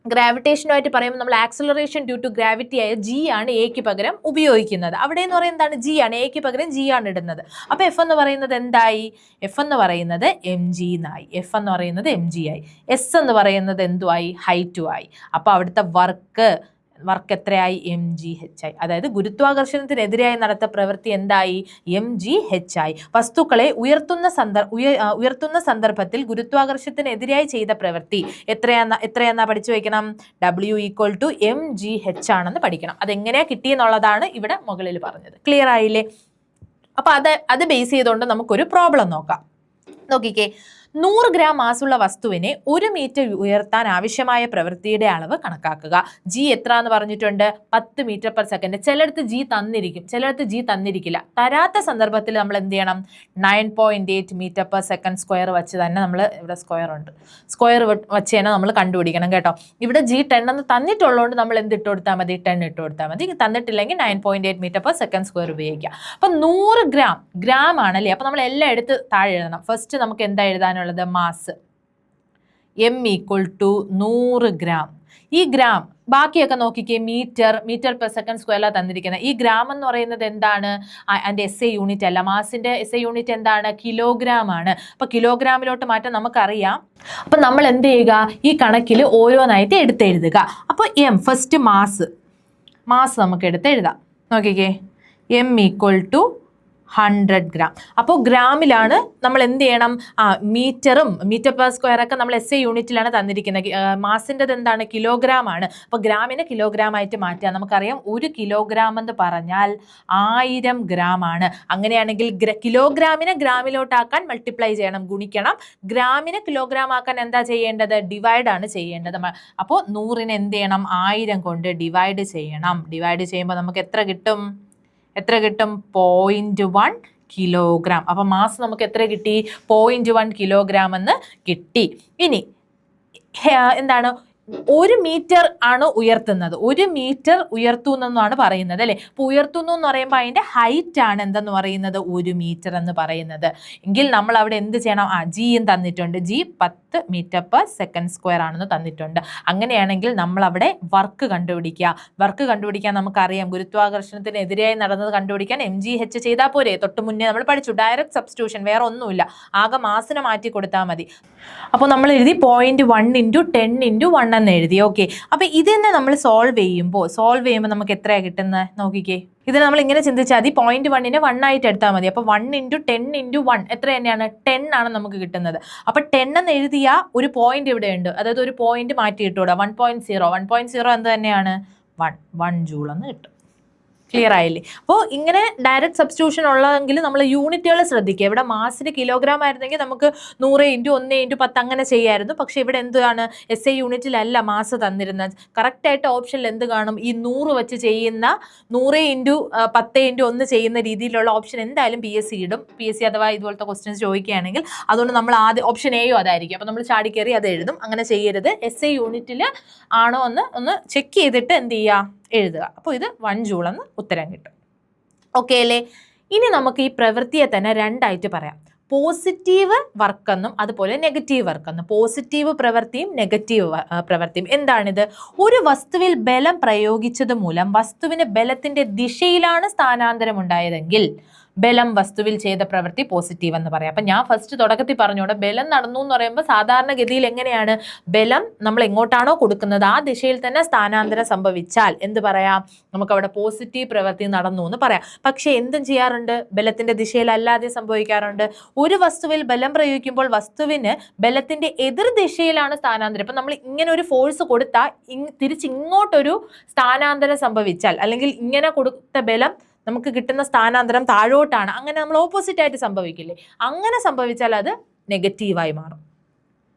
ഗ്രാവിറ്റേഷനുമായിട്ട് പറയുമ്പോൾ നമ്മൾ ആക്സിലറേഷൻ ഡ്യൂ ടു ഗ്രാവിറ്റി ആയ ജി ആണ് എക്ക് പകരം ഉപയോഗിക്കുന്നത്. അവിടെ എന്ന് പറയുന്നത് എന്താണ്? ജി ആണ്. എക്ക് പകരം ജി ആണ് ഇടുന്നത്. അപ്പോൾ എഫ് എന്ന് പറയുന്നത് എന്തായി? എഫ് എന്ന് പറയുന്നത് എം ജി എന്നായി. എഫ് എന്ന് പറയുന്നത് എം ജി ആയി. എസ് എന്ന് പറയുന്നത് എന്തുമായി? ഹൈറ്റും ആയി. അപ്പോൾ അവിടുത്തെ വർക്ക് എത്രയായി? എം ജി എച്ച് ആയി. അതായത് ഗുരുത്വാകർഷണത്തിനെതിരായി നടത്ത പ്രവൃത്തി എന്തായി? എം ജി എച്ച് ആയി. വസ്തുക്കളെ ഉയർത്തുന്ന സന്ദർഭത്തിൽ ഗുരുത്വാകർഷണത്തിനെതിരായി ചെയ്ത പ്രവൃത്തി എത്രയാന്നാ പഠിച്ചു വയ്ക്കണം? W = mgh ആണെന്ന് പഠിക്കണം. അതെങ്ങനെയാ കിട്ടിയെന്നുള്ളതാണ് ഇവിടെ മുകളിൽ പറഞ്ഞത്. ക്ലിയർ ആയില്ലേ? അപ്പൊ അത് ബേസ് ചെയ്തുകൊണ്ട് നമുക്കൊരു പ്രോബ്ലം നോക്കാം. നോക്കിക്കേ, 100 ഗ്രാം മാസുള്ള വസ്തുവിനെ 1 മീറ്റർ ഉയർത്താൻ ആവശ്യമായ പ്രവൃത്തിയുടെ അളവ് കണക്കാക്കുക. ജി എത്ര എന്ന് പറഞ്ഞിട്ടുണ്ട്? 10 മീറ്റർ/സെക്കൻഡ്. ചിലടത്ത് ജി തന്നിരിക്കും, ചിലടത്ത് ജി തന്നിരിക്കില്ല. തരാത്ത സന്ദർഭത്തിൽ നമ്മൾ എന്ത് ചെയ്യണം? 9.8 മീറ്റർ/സെക്കൻഡ് വെച്ച് തന്നെ നമ്മൾ, ഇവിടെ സ്ക്വയർ ഉണ്ട്, സ്ക്വയർ വെച്ച് തന്നെ നമ്മൾ കണ്ടുപിടിക്കണം കേട്ടോ. ഇവിടെ ജി 10 എന്ന് തന്നിട്ടുള്ളതുകൊണ്ട് നമ്മൾ എന്ത് ഇട്ട് കൊടുത്താൽ മതി? 10 ഇട്ട് കൊടുത്താൽ മതി. തന്നിട്ടില്ലെങ്കിൽ 9.8 മീറ്റർ/സെക്കൻഡ് ഉപയോഗിക്കുക. അപ്പം 100 ഗ്രാം ആണല്ലേ. അപ്പം നമ്മൾ എല്ലാം എടുത്ത് താഴെ എഴുതണം. ഫസ്റ്റ് നമുക്ക് എന്താ എഴുതാനുള്ളത്? Mass M = 100 gram. ഈ ഗ്രാം ബാക്കിയൊക്കെ നോക്കിക്കേ, മീറ്റർ/സെക്കൻഡ് തന്നിരിക്കുന്നത്. ഈ ഗ്രാം എന്ന് പറയുന്നത് എന്താണ്? അതിൻ്റെ SI യൂണിറ്റ് അല്ല. മാസിന്റെ SI യൂണിറ്റ് എന്താണ്? കിലോഗ്രാം ആണ്. അപ്പൊ കിലോഗ്രാമിലോട്ട് മാറ്റാൻ നമുക്കറിയാം. അപ്പൊ നമ്മൾ എന്ത് ചെയ്യുക? ഈ കണക്കിൽ ഓരോന്നായിട്ട് എടുത്തെഴുതുക. അപ്പോൾ എം ഫസ്റ്റ് മാസ് നമുക്ക് എടുത്തെഴുതാം. നോക്കിക്കേ, M = 100 ഗ്രാം. അപ്പോൾ ഗ്രാമിലാണ് നമ്മൾ എന്ത് ചെയ്യണം? മീറ്റർ/സ്ക്വയർ ഒക്കെ നമ്മൾ SI യൂണിറ്റിലാണ് തന്നിരിക്കുന്നത്. മാസിൻ്റെത് എന്താണ്? കിലോഗ്രാം ആണ്. അപ്പോൾ ഗ്രാമിനെ കിലോഗ്രാം ആയിട്ട് മാറ്റുക. നമുക്കറിയാം 1 കിലോഗ്രാം എന്ന് പറഞ്ഞാൽ 1000 ഗ്രാം ആണ്. അങ്ങനെയാണെങ്കിൽ കിലോഗ്രാമിനെ ഗ്രാമിലോട്ടാക്കാൻ മൾട്ടിപ്ലൈ ചെയ്യണം, ഗുണിക്കണം. ഗ്രാമിനെ കിലോഗ്രാം ആക്കാൻ എന്താ ചെയ്യേണ്ടത്? ഡിവൈഡ് ആണ് ചെയ്യേണ്ടത്. അപ്പോൾ 100നെ എന്ത് ചെയ്യണം? 1000 കൊണ്ട് ഡിവൈഡ് ചെയ്യണം. ഡിവൈഡ് ചെയ്യുമ്പോൾ നമുക്ക് എത്ര കിട്ടും? 0.1 കിലോഗ്രാം. അപ്പം മാസ് നമുക്ക് എത്ര കിട്ടി? 0.1 കിലോഗ്രാം എന്ന് കിട്ടി. ഇനി എന്താണ്? 1 മീറ്റർ ആണ് ഉയർത്തുന്നത്. 1 മീറ്റർ ഉയർത്തുന്നെന്നാണ് പറയുന്നത് അല്ലേ. അപ്പോൾ ഉയർത്തുന്നു എന്ന് പറയുമ്പോൾ അതിൻ്റെ ഹൈറ്റ് ആണ് എന്തെന്ന് പറയുന്നത്? 1 മീറ്റർ എന്ന് പറയുന്നത്. എങ്കിൽ നമ്മൾ അവിടെ എന്ത് ചെയ്യണം? ജിയും തന്നിട്ടുണ്ട്. ജി 10 മീറ്റർ/സെക്കൻഡ് ആണെന്ന് തന്നിട്ടുണ്ട്. അങ്ങനെയാണെങ്കിൽ നമ്മൾ അവിടെ വർക്ക് കണ്ടുപിടിക്കുക. വർക്ക് കണ്ടുപിടിക്കാൻ നമുക്കറിയാം, ഗുരുത്വാകർഷണത്തിനെതിരായി നടന്നത് കണ്ടുപിടിക്കാൻ mgh ചെയ്താൽ പോരെ? തൊട്ട് മുന്നേ നമ്മൾ പഠിച്ചു. ഡയറക്റ്റ് സബ്സ്റ്റിറ്റ്യൂഷൻ, വേറെ ഒന്നുമില്ല. ആകെ മാസിനെ മാറ്റി കൊടുത്താൽ മതി. അപ്പോൾ നമ്മൾ എഴുതി 0.1 × 10 × 1 എന്ന് എഴുതി. ഓക്കെ, അപ്പോൾ ഇതിനെ നമ്മൾ സോൾവ് ചെയ്യുമ്പോൾ നമുക്ക് എത്രയാണ് കിട്ടുന്നത്? നോക്കിക്കേ, ഇത് നമ്മൾ ഇങ്ങനെ ചിന്തിച്ചാൽ മതി. 0.1നെ 1 ആയിട്ട് എടുത്താൽ മതി. അപ്പോൾ 1 × 10 × 1 എത്ര തന്നെയാണ്? 10 ആണ് നമുക്ക് കിട്ടുന്നത്. അപ്പോൾ 10 എന്ന് എഴുതിയ ഒരു പോയിന്റ് ഇവിടെ ഉണ്ട്. അതായത് ഒരു പോയിന്റ് മാറ്റി ഇട്ടുകൂടാ. 1.0 എന്ത് തന്നെയാണ്? 1 ജൂൾ എന്ന് കിട്ടും. ക്ലിയർ ആയില്ലേ? അപ്പോൾ ഇങ്ങനെ ഡയറക്റ്റ് സബ്സ്റ്റിറ്റ്യൂഷൻ ഉള്ളതെങ്കിൽ നമ്മൾ യൂണിറ്റുകൾ ശ്രദ്ധിക്കുക. ഇവിടെ മാസിന് കിലോഗ്രാം ആയിരുന്നെങ്കിൽ നമുക്ക് 100 × 1 × 10 അങ്ങനെ ചെയ്യായിരുന്നു. പക്ഷേ ഇവിടെ എന്താണ്? SI യൂണിറ്റിലല്ല മാസ് തന്നിരുന്നത്. കറക്റ്റായിട്ട് ഓപ്ഷനിൽ എന്ത് കാണും? ഈ 100 വെച്ച് ചെയ്യുന്ന 100 × 10 × 1 ചെയ്യുന്ന രീതിയിലുള്ള ഓപ്ഷൻ എന്തായാലും PSC ഇടും. PSC അഥവാ ഇതുപോലത്തെ ക്വസ്റ്റ്യൻസ് ചോദിക്കുകയാണെങ്കിൽ അതുകൊണ്ട് നമ്മൾ ആദ്യം ഓപ്ഷൻ എയോ അതായിരിക്കും. അപ്പോൾ നമ്മൾ ചാടിക്കയറി അത് എഴുതും. അങ്ങനെ ചെയ്യരുത്. SI യൂണിറ്റിൽ ആണോ എന്ന് ഒന്ന് ചെക്ക് ചെയ്തിട്ട് എന്ത് ചെയ്യുക? എഴുതുക. അപ്പോൾ ഇത് 1 ജൂൾ എന്ന് ഉത്തരം കിട്ടും. ഓക്കെ അല്ലേ? ഇനി നമുക്ക് ഈ പ്രവൃത്തിയെ തന്നെ രണ്ടായിട്ട് പറയാം. പോസിറ്റീവ് വർക്കെന്നും അതുപോലെ നെഗറ്റീവ് വർക്കെന്നും. പോസിറ്റീവ് പ്രവൃത്തിയും നെഗറ്റീവ് പ്രവൃത്തിയും. എന്താണിത്? ഒരു വസ്തുവിൽ ബലം പ്രയോഗിച്ചത് മൂലം വസ്തുവിന് ബലത്തിന്റെ ദിശയിലാണ് സ്ഥാനാന്തരം ഉണ്ടായതെങ്കിൽ ബലം വസ്തുവിൽ ചെയ്ത പ്രവൃത്തി പോസിറ്റീവ് എന്ന് പറയാം. അപ്പം ഞാൻ ഫസ്റ്റ് തുടക്കത്തിൽ പറഞ്ഞോടെ ബലം നടന്നു എന്ന് പറയുമ്പോൾ സാധാരണഗതിയിൽ എങ്ങനെയാണ്? ബലം നമ്മൾ എങ്ങോട്ടാണോ കൊടുക്കുന്നത് ആ ദിശയിൽ തന്നെ സ്ഥാനാന്തരം സംഭവിച്ചാൽ എന്ത് പറയാം? നമുക്കവിടെ പോസിറ്റീവ് പ്രവൃത്തി നടന്നു എന്ന് പറയാം. പക്ഷേ എന്തും ചെയ്യാറുണ്ട്? ബലത്തിന്റെ ദിശയിലല്ലാതെ സംഭവിക്കാറുണ്ട്. ഒരു വസ്തുവിൽ ബലം പ്രയോഗിക്കുമ്പോൾ വസ്തുവിന് ബലത്തിന്റെ എതിർ ദിശയിലാണ് സ്ഥാനാന്തരം. ഇപ്പം നമ്മൾ ഇങ്ങനെ ഒരു ഫോഴ്സ് കൊടുത്താൽ തിരിച്ചിങ്ങോട്ടൊരു സ്ഥാനാന്തരം സംഭവിച്ചാൽ, അല്ലെങ്കിൽ ഇങ്ങനെ കൊടുത്ത ബലം നമുക്ക് കിട്ടുന്ന സ്ഥാനാന്തരം താഴോട്ടാണ്, അങ്ങനെ നമ്മൾ ഓപ്പോസിറ്റ് ആയിട്ട് സംഭവിക്കില്ലേ? അങ്ങനെ സംഭവിച്ചാൽ അത് നെഗറ്റീവായി മാറും.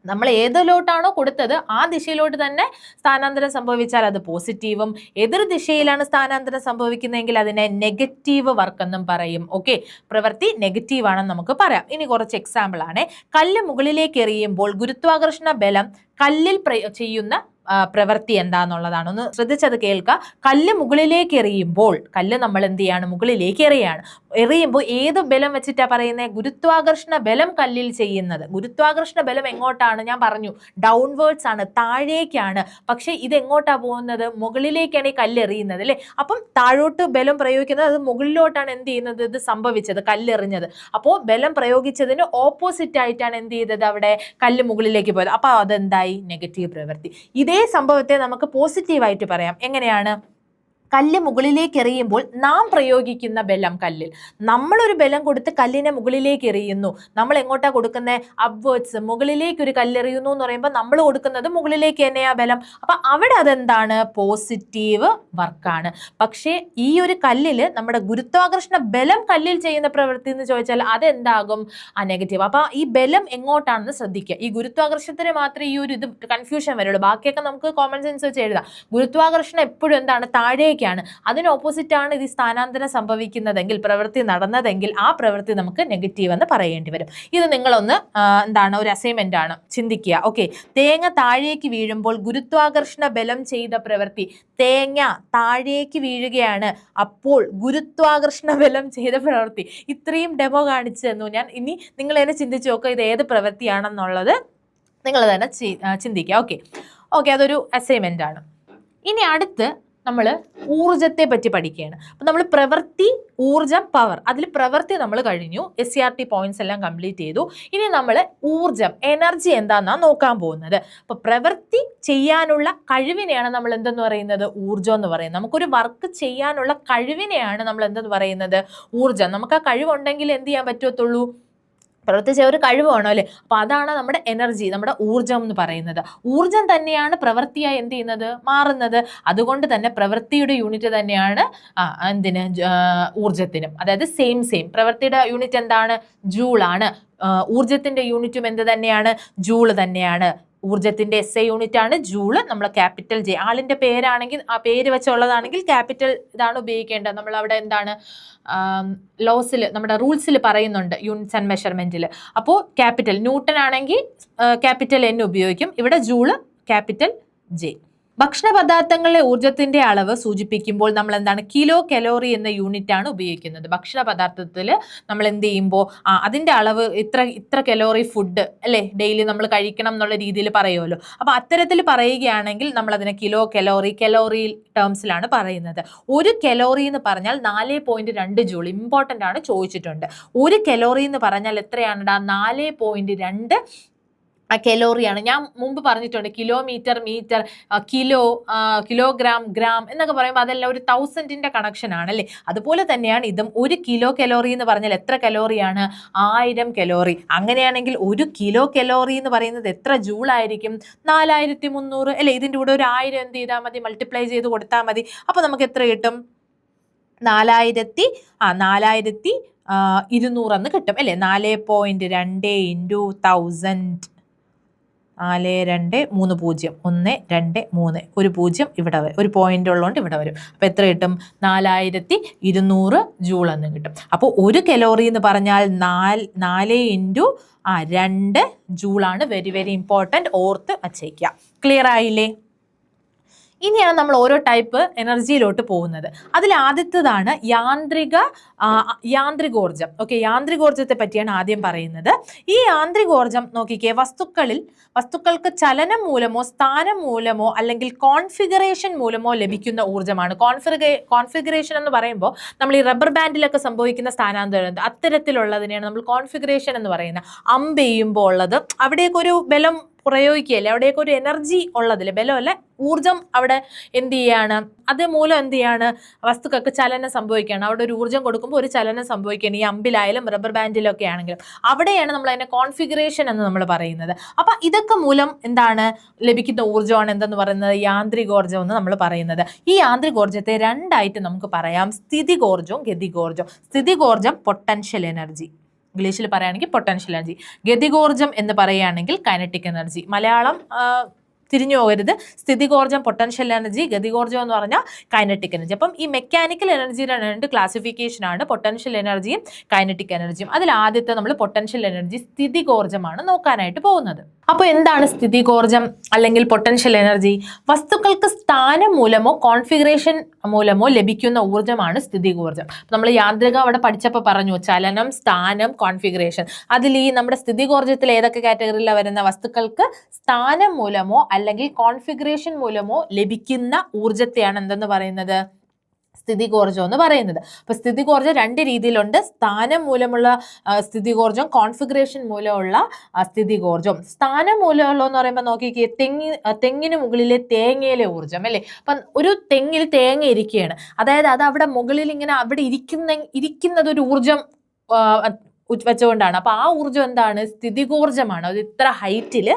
നമ്മൾ ഏതിലോട്ടാണോ കൊടുത്തത് ആ ദിശയിലോട്ട് തന്നെ സ്ഥാനാന്തരം സംഭവിച്ചാൽ അത് പോസിറ്റീവും, എതിർ ദിശയിലാണ് സ്ഥാനാന്തരം സംഭവിക്കുന്നതെങ്കിൽ അതിനെ നെഗറ്റീവ് വർക്ക് എന്നും പറയും. ഓക്കെ, പ്രവൃത്തി നെഗറ്റീവ് ആണെന്ന് നമുക്ക് പറയാം. ഇനി കുറച്ച് എക്സാമ്പിൾ ആണ്. കല്ല് മുകളിലേക്ക് എറിയുമ്പോൾ ഗുരുത്വാകർഷണ ബലം കല്ലിൽ ചെയ്യുന്ന പ്രവൃത്തി എന്താന്നുള്ളതാണ്. ഒന്ന് ശ്രദ്ധിച്ചത് കേൾക്കുക. കല്ല് മുകളിലേക്ക് എറിയുമ്പോൾ, കല്ല് നമ്മൾ എന്ത് ചെയ്യാണ്, മുകളിലേക്ക് എറിയുമ്പോൾ ഏത് ബലം വെച്ചിട്ടാ പറയുന്നത്? ഗുരുത്വാകർഷണ ബലം കല്ലിൽ ചെയ്യുന്നത്. ഗുരുത്വാകർഷണ ബലം എങ്ങോട്ടാണ്? ഞാൻ പറഞ്ഞു ഡൗൺവേർഡ്സ് ആണ്, താഴേക്കാണ്. പക്ഷെ ഇത് എങ്ങോട്ടാ പോകുന്നത്? മുകളിലേക്കാണ് ഈ കല്ല് എറിയുന്നത് അല്ലെ. അപ്പം താഴോട്ട് ബലം പ്രയോഗിക്കുന്നത്, അത് മുകളിലോട്ടാണ് എന്ത് ചെയ്യുന്നത്, ഇത് സംഭവിച്ചത്, കല്ലെറിഞ്ഞത്. അപ്പോൾ ബലം പ്രയോഗിച്ചതിന് ഓപ്പോസിറ്റ് ആയിട്ടാണ് എന്ത് ചെയ്തത്, അവിടെ കല്ല് മുകളിലേക്ക് പോയത്. അപ്പൊ അതെന്തായി? നെഗറ്റീവ് പ്രവൃത്തി. ഇതേ സംഭവത്തെ നമുക്ക് പോസിറ്റീവായിട്ട് പറയാം. എങ്ങനെയാണ്? കല്ല് മുകളിലേക്ക് എറിയുമ്പോൾ നാം പ്രയോഗിക്കുന്ന ബലം, കല്ലിൽ നമ്മളൊരു ബലം കൊടുത്ത് കല്ലിനെ മുകളിലേക്ക് എറിയുന്നു. നമ്മൾ എങ്ങോട്ടാ കൊടുക്കുന്നത്? അപ്വേർഡ്സ്, മുകളിലേക്ക് ഒരു കല്ലെറിയുന്നു എന്ന് പറയുമ്പോൾ നമ്മൾ കൊടുക്കുന്നത് മുകളിലേക്ക് തന്നെയാ ബലം. അപ്പൊ അവിടെ അതെന്താണ്? പോസിറ്റീവ് വർക്കാണ്. പക്ഷേ ഈ ഒരു കല്ലില് നമ്മുടെ ഗുരുത്വാകർഷണ ബലം കല്ലിൽ ചെയ്യുന്ന പ്രവൃത്തി എന്ന് ചോദിച്ചാൽ അതെന്താകും? നെഗറ്റീവ്. അപ്പൊ ഈ ബലം എങ്ങോട്ടാണെന്ന് ശ്രദ്ധിക്കുക. ഈ ഗുരുത്വാകർഷണത്തിന് മാത്രമേ ഈ ഒരു ഇത് കൺഫ്യൂഷൻ വരുള്ളൂ. ബാക്കിയൊക്കെ നമുക്ക് കോമൺ സെൻസ് വെച്ച് എഴുതാം. ഗുരുത്വാകർഷണം എപ്പോഴും എന്താണ്? താഴേക്ക്. അതിന് ഓപ്പോസിറ്റ് ആണ് ഇത് സ്ഥാനാന്തരം സംഭവിക്കുന്നതെങ്കിൽ, പ്രവൃത്തി നടന്നതെങ്കിൽ ആ പ്രവൃത്തി നമുക്ക് നെഗറ്റീവ് എന്ന് പറയേണ്ടി വരും. ഇത് നിങ്ങളൊന്ന് എന്താണ്, ഒരു അസൈൻമെന്റ് ആണ്, ചിന്തിക്കുക. ഓക്കെ, തേങ്ങ താഴേക്ക് വീഴുമ്പോൾ ഗുരുത്വാകർഷണ ബലം ചെയ്ത പ്രവൃത്തി. തേങ്ങ താഴേക്ക് വീഴുകയാണ്, അപ്പോൾ ഗുരുത്വാകർഷണ ബലം ചെയ്ത പ്രവൃത്തി. ഇത്രയും ഡെമോ കാണിച്ചു തന്നു ഞാൻ. ഇനി നിങ്ങൾ തന്നെ ചിന്തിച്ചു നോക്കുക, ഇത് ഏത് പ്രവൃത്തിയാണെന്നുള്ളത് നിങ്ങൾ തന്നെ ചിന്തിക്കുക. ഓക്കെ, അതൊരു അസൈൻമെന്റ് ആണ്. ഇനി അടുത്ത് നമ്മൾ ഊർജത്തെ പറ്റി പഠിക്കുകയാണ്. അപ്പം നമ്മൾ പ്രവൃത്തി, ഊർജം, പവർ, അതിൽ പ്രവൃത്തി നമ്മൾ കഴിഞ്ഞു. SCRT പോയിന്റ്സ് എല്ലാം കംപ്ലീറ്റ് ചെയ്തു. ഇനി നമ്മൾ ഊർജം, എനർജി എന്താണെന്നാണ് നോക്കാൻ പോകുന്നത്. അപ്പോൾ പ്രവൃത്തി ചെയ്യാനുള്ള കഴിവിനെയാണ് നമ്മൾ എന്തെന്ന് പറയുന്നത്? ഊർജം എന്ന് പറയുന്നത്. നമുക്കൊരു വർക്ക് ചെയ്യാനുള്ള കഴിവിനെയാണ് നമ്മൾ എന്തെന്ന് പറയുന്നത്? ഊർജം. നമുക്ക് ആ കഴിവുണ്ടെങ്കിൽ എന്ത് ചെയ്യാൻ പറ്റത്തുള്ളൂ? പ്രവർത്തിച്ച ഒരു കഴിവ് വേണോ അല്ലേ. അപ്പൊ അതാണ് നമ്മുടെ എനർജി, നമ്മുടെ ഊർജം എന്ന് പറയുന്നത്. ഊർജം തന്നെയാണ് പ്രവൃത്തിയായി എന്ത് ചെയ്യുന്നത്? മാറുന്നത്. അതുകൊണ്ട് തന്നെ പ്രവൃത്തിയുടെ യൂണിറ്റ് തന്നെയാണ് എന്തിന്? ഊർജത്തിനും. അതായത് സെയിം. പ്രവൃത്തിയുടെ യൂണിറ്റ് എന്താണ്? ജൂളാണ്. ഊർജത്തിന്റെ യൂണിറ്റും എന്ത് തന്നെയാണ്? ജൂള് തന്നെയാണ്. ഊർജത്തിന്റെ SI യൂണിറ്റ് ആണ് ജൂള്. നമ്മൾ ക്യാപിറ്റൽ J, ആളിന്റെ പേരാണെങ്കിൽ ആ പേര് വെച്ചുള്ളതാണെങ്കിൽ ക്യാപിറ്റൽ ഇതാണ് ഉപയോഗിക്കേണ്ടത്. നമ്മൾ അവിടെ എന്താണ് ലോസിൽ, നമ്മുടെ റൂൾസിൽ പറയുന്നുണ്ട് യൂണിറ്റ്സ് ആൻഡ് മെഷർമെന്റിൽ. അപ്പോൾ ക്യാപിറ്റൽ ന്യൂട്ടൺ ആണെങ്കിൽ ക്യാപിറ്റൽ N ഉപയോഗിക്കും. ഇവിടെ ജൂള് ക്യാപിറ്റൽ J. ഭക്ഷണ പദാർത്ഥങ്ങളിലെ ഊർജത്തിന്റെ അളവ് സൂചിപ്പിക്കുമ്പോൾ നമ്മൾ എന്താണ്? കിലോ കലോറി എന്ന യൂണിറ്റ് ആണ് ഉപയോഗിക്കുന്നത്. ഭക്ഷണ പദാർത്ഥത്തിൽ നമ്മൾ എന്ത് ചെയ്യുമ്പോൾ അതിന്റെ അളവ് ഇത്ര കലോറി ഫുഡ് അല്ലേ ഡെയിലി നമ്മൾ കഴിക്കണം എന്നുള്ള രീതിയിൽ പറയുമല്ലോ. അപ്പൊ അത്തരത്തിൽ പറയുകയാണെങ്കിൽ നമ്മൾ അതിനെ കിലോ കലോറി ടേംസിലാണ് പറയുന്നത്. ഒരു കലോറി എന്ന് പറഞ്ഞാൽ 4.2 ജൂൾ. ഇമ്പോർട്ടൻ്റ് ആണ്, ചോദിച്ചിട്ടുണ്ട്. ഒരു കലോറി എന്ന് പറഞ്ഞാൽ എത്രയാണെടാ? 4.2 കലോറിയാണ്. ഞാൻ മുമ്പ് പറഞ്ഞിട്ടുണ്ട് കിലോമീറ്റർ, മീറ്റർ, കിലോഗ്രാം, ഗ്രാം എന്നൊക്കെ പറയുമ്പോൾ അതെല്ലാം ഒരു 1000ന്റെ കണക്ഷൻ ആണല്ലേ. അതുപോലെ തന്നെയാണ് ഇതും. ഒരു കിലോ കലോറി എന്ന് പറഞ്ഞാൽ എത്ര കലോറിയാണ്? 1000 കലോറി. അങ്ങനെയാണെങ്കിൽ ഒരു കിലോ കലോറി എന്ന് പറയുന്നത് എത്ര ജൂൾ ആയിരിക്കും? 4300 അല്ലേ. ഇതിൻ്റെ കൂടെ ഒരു 1000 എന്ത് ചെയ്താൽ മതി? മൾട്ടിപ്ലൈ ചെയ്ത് കൊടുത്താൽ മതി. അപ്പോൾ നമുക്ക് എത്ര കിട്ടും? 4200 എന്ന് കിട്ടും അല്ലേ. 4.2 × 1000. 4230 1 2 3 ഒരു 0 ഇവിടെ ഒരു പോയിന്റ് ഉള്ളതുകൊണ്ട് ഇവിടെ വരും. അപ്പോൾ എത്ര കിട്ടും? 4200 ജൂൾ എന്ന് കിട്ടും. അപ്പോൾ ഒരു കലോറി എന്ന് പറഞ്ഞാൽ 4 × 2 ജൂളാണ്. വെരി വെരി ഇമ്പോർട്ടൻറ്റ്, ഓർത്ത് വച്ചേക്കുക. ക്ലിയർ ആയില്ലേ? ഇനിയാണ് നമ്മൾ ഓരോ ടൈപ്പ് എനർജിയിലോട്ട് പോകുന്നത്. അതിൽ ആദ്യത്തേതാണ് യാന്ത്രികോർജം. ഓക്കെ, യാന്ത്രികോർജത്തെ പറ്റിയാണ് ആദ്യം പറയുന്നത്. ഈ യാന്ത്രികോർജം നോക്കിക്കേ, വസ്തുക്കൾക്ക് ചലനം മൂലമോ സ്ഥാനം മൂലമോ അല്ലെങ്കിൽ കോൺഫിഗറേഷൻ മൂലമോ ലഭിക്കുന്ന ഊർജ്ജമാണ്. കോൺഫിഗറേഷൻ എന്ന് പറയുമ്പോൾ നമ്മൾ ഈ റബ്ബർ ബാൻഡിലൊക്കെ സംഭവിക്കുന്ന സ്ഥാനാന്തരം, അത്തരത്തിലുള്ളതിനെയാണ് നമ്മൾ കോൺഫിഗറേഷൻ എന്ന് പറയുന്നത്. അമ്പ് ചെയ്യുമ്പോൾ ഉള്ളത്, അവിടേക്ക് ഒരു ബലം പ്രയോഗിക്കുകയല്ലേ, അവിടേക്ക് ഒരു എനർജി ഉള്ളതില്ല, ബലമല്ല ഊർജം അവിടെ എന്ത് ചെയ്യാണ്? അതുമൂലം എന്ത് ചെയ്യാണ്? വസ്തുക്കൾക്ക് ചലനം സംഭവിക്കുകയാണ്. അവിടെ ഒരു ഊർജ്ജം കൊടുക്കുമ്പോൾ ഒരു ചലനം സംഭവിക്കുകയാണ്. ഈ അമ്പിലായാലും റബ്ബർ ബാൻഡിലൊക്കെ ആണെങ്കിലും അവിടെയാണ് നമ്മൾ അതിനെ കോൺഫിഗറേഷൻ എന്ന് നമ്മൾ പറയുന്നത്. അപ്പൊ ഇതൊക്കെ മൂലം എന്താണ് ലഭിക്കുന്ന ഊർജ്ജമാണ് എന്തെന്ന് പറയുന്നത്? യാന്ത്രികോർജ്ജം എന്ന് നമ്മൾ പറയുന്നത്. ഈ യാന്ത്രികോർജ്ജത്തെ രണ്ടായിട്ട് നമുക്ക് പറയാം, സ്ഥിതികോർജ്ജവും ഗതികോർജ്ജവും. സ്ഥിതികോർജ്ജം പൊട്ടൻഷ്യൽ എനർജി, ഇംഗ്ലീഷിൽ പറയുകയാണെങ്കിൽ പൊട്ടൻഷ്യൽ എനർജി. ഗതികോർജ്ജം എന്ന് പറയുകയാണെങ്കിൽ കൈനറ്റിക് എനർജി. മലയാളം തിരിഞ്ഞു പോകരുത്. സ്ഥിതികോർജ്ജം പൊട്ടൻഷ്യൽ എനർജി, ഗതികോർജ്ജം എന്ന് പറഞ്ഞാൽ കൈനറ്റിക് എനർജി. അപ്പം ഈ മെക്കാനിക്കൽ എനർജിയുടെ 2 ക്ലാസിഫിക്കേഷൻ ആണ്, പൊട്ടൻഷ്യൽ എനർജിയും കൈനറ്റിക് എനർജിയും. അതിൽ ആദ്യത്തെ നമ്മൾ പൊട്ടൻഷ്യൽ എനർജി സ്ഥിതികോർജ്ജമാണ് നോക്കാനായിട്ട് പോകുന്നത്. അപ്പോൾ എന്താണ് സ്ഥിതികോർജ്ജം അല്ലെങ്കിൽ പൊട്ടൻഷ്യൽ എനർജി? വസ്തുക്കൾക്ക് സ്ഥാനം മൂലമോ കോൺഫിഗറേഷൻ മൂലമോ ലഭിക്കുന്ന ഊർജ്ജമാണ് സ്ഥിതികോർജ്ജം. നമ്മൾ യാന്ത്രികം അവിടെ പഠിച്ചപ്പോൾ പറഞ്ഞു ചലനം, സ്ഥാനം, കോൺഫിഗറേഷൻ. അതിൽ ഈ നമ്മുടെ സ്ഥിതികോർജ്ജത്തിൽ ഏതൊക്കെ കാറ്റഗറിയിലാണ് വരുന്ന? വസ്തുക്കൾക്ക് സ്ഥാനം മൂലമോ അല്ലെങ്കിൽ കോൺഫിഗറേഷൻ മൂലമോ ലഭിക്കുന്ന ഊർജ്ജത്തെയാണ് എന്തെന്ന് പറയുന്നത്? സ്ഥിതികോർജ്ജം എന്ന് പറയുന്നത്. അപ്പൊ സ്ഥിതികോർജ്ജം 2 രീതിയിലുണ്ട്. സ്ഥാനം മൂലമുള്ള സ്ഥിതികോർജ്ജം, കോൺഫിഗറേഷൻ മൂലമുള്ള സ്ഥിതികോർജ്ജം. സ്ഥാനം മൂലമുള്ള എന്ന് പറയുമ്പോൾ നോക്കിക്കേ, തെങ്ങിന് മുകളിലെ തേങ്ങയിലെ ഊർജ്ജം അല്ലേ. അപ്പം ഒരു തെങ്ങിൽ തേങ്ങ ഇരിക്കുകയാണ്, അതായത് അത് അവിടെ മുകളിൽ ഇങ്ങനെ അവിടെ ഇരിക്കുന്നത് ഒരു ഊർജ്ജം വെച്ചുകൊണ്ടാണ്. അപ്പൊ ആ ഊർജ്ജം എന്താണ്? സ്ഥിതികോർജ്ജമാണ്. അത് ഇത്ര ഹൈറ്റിൽ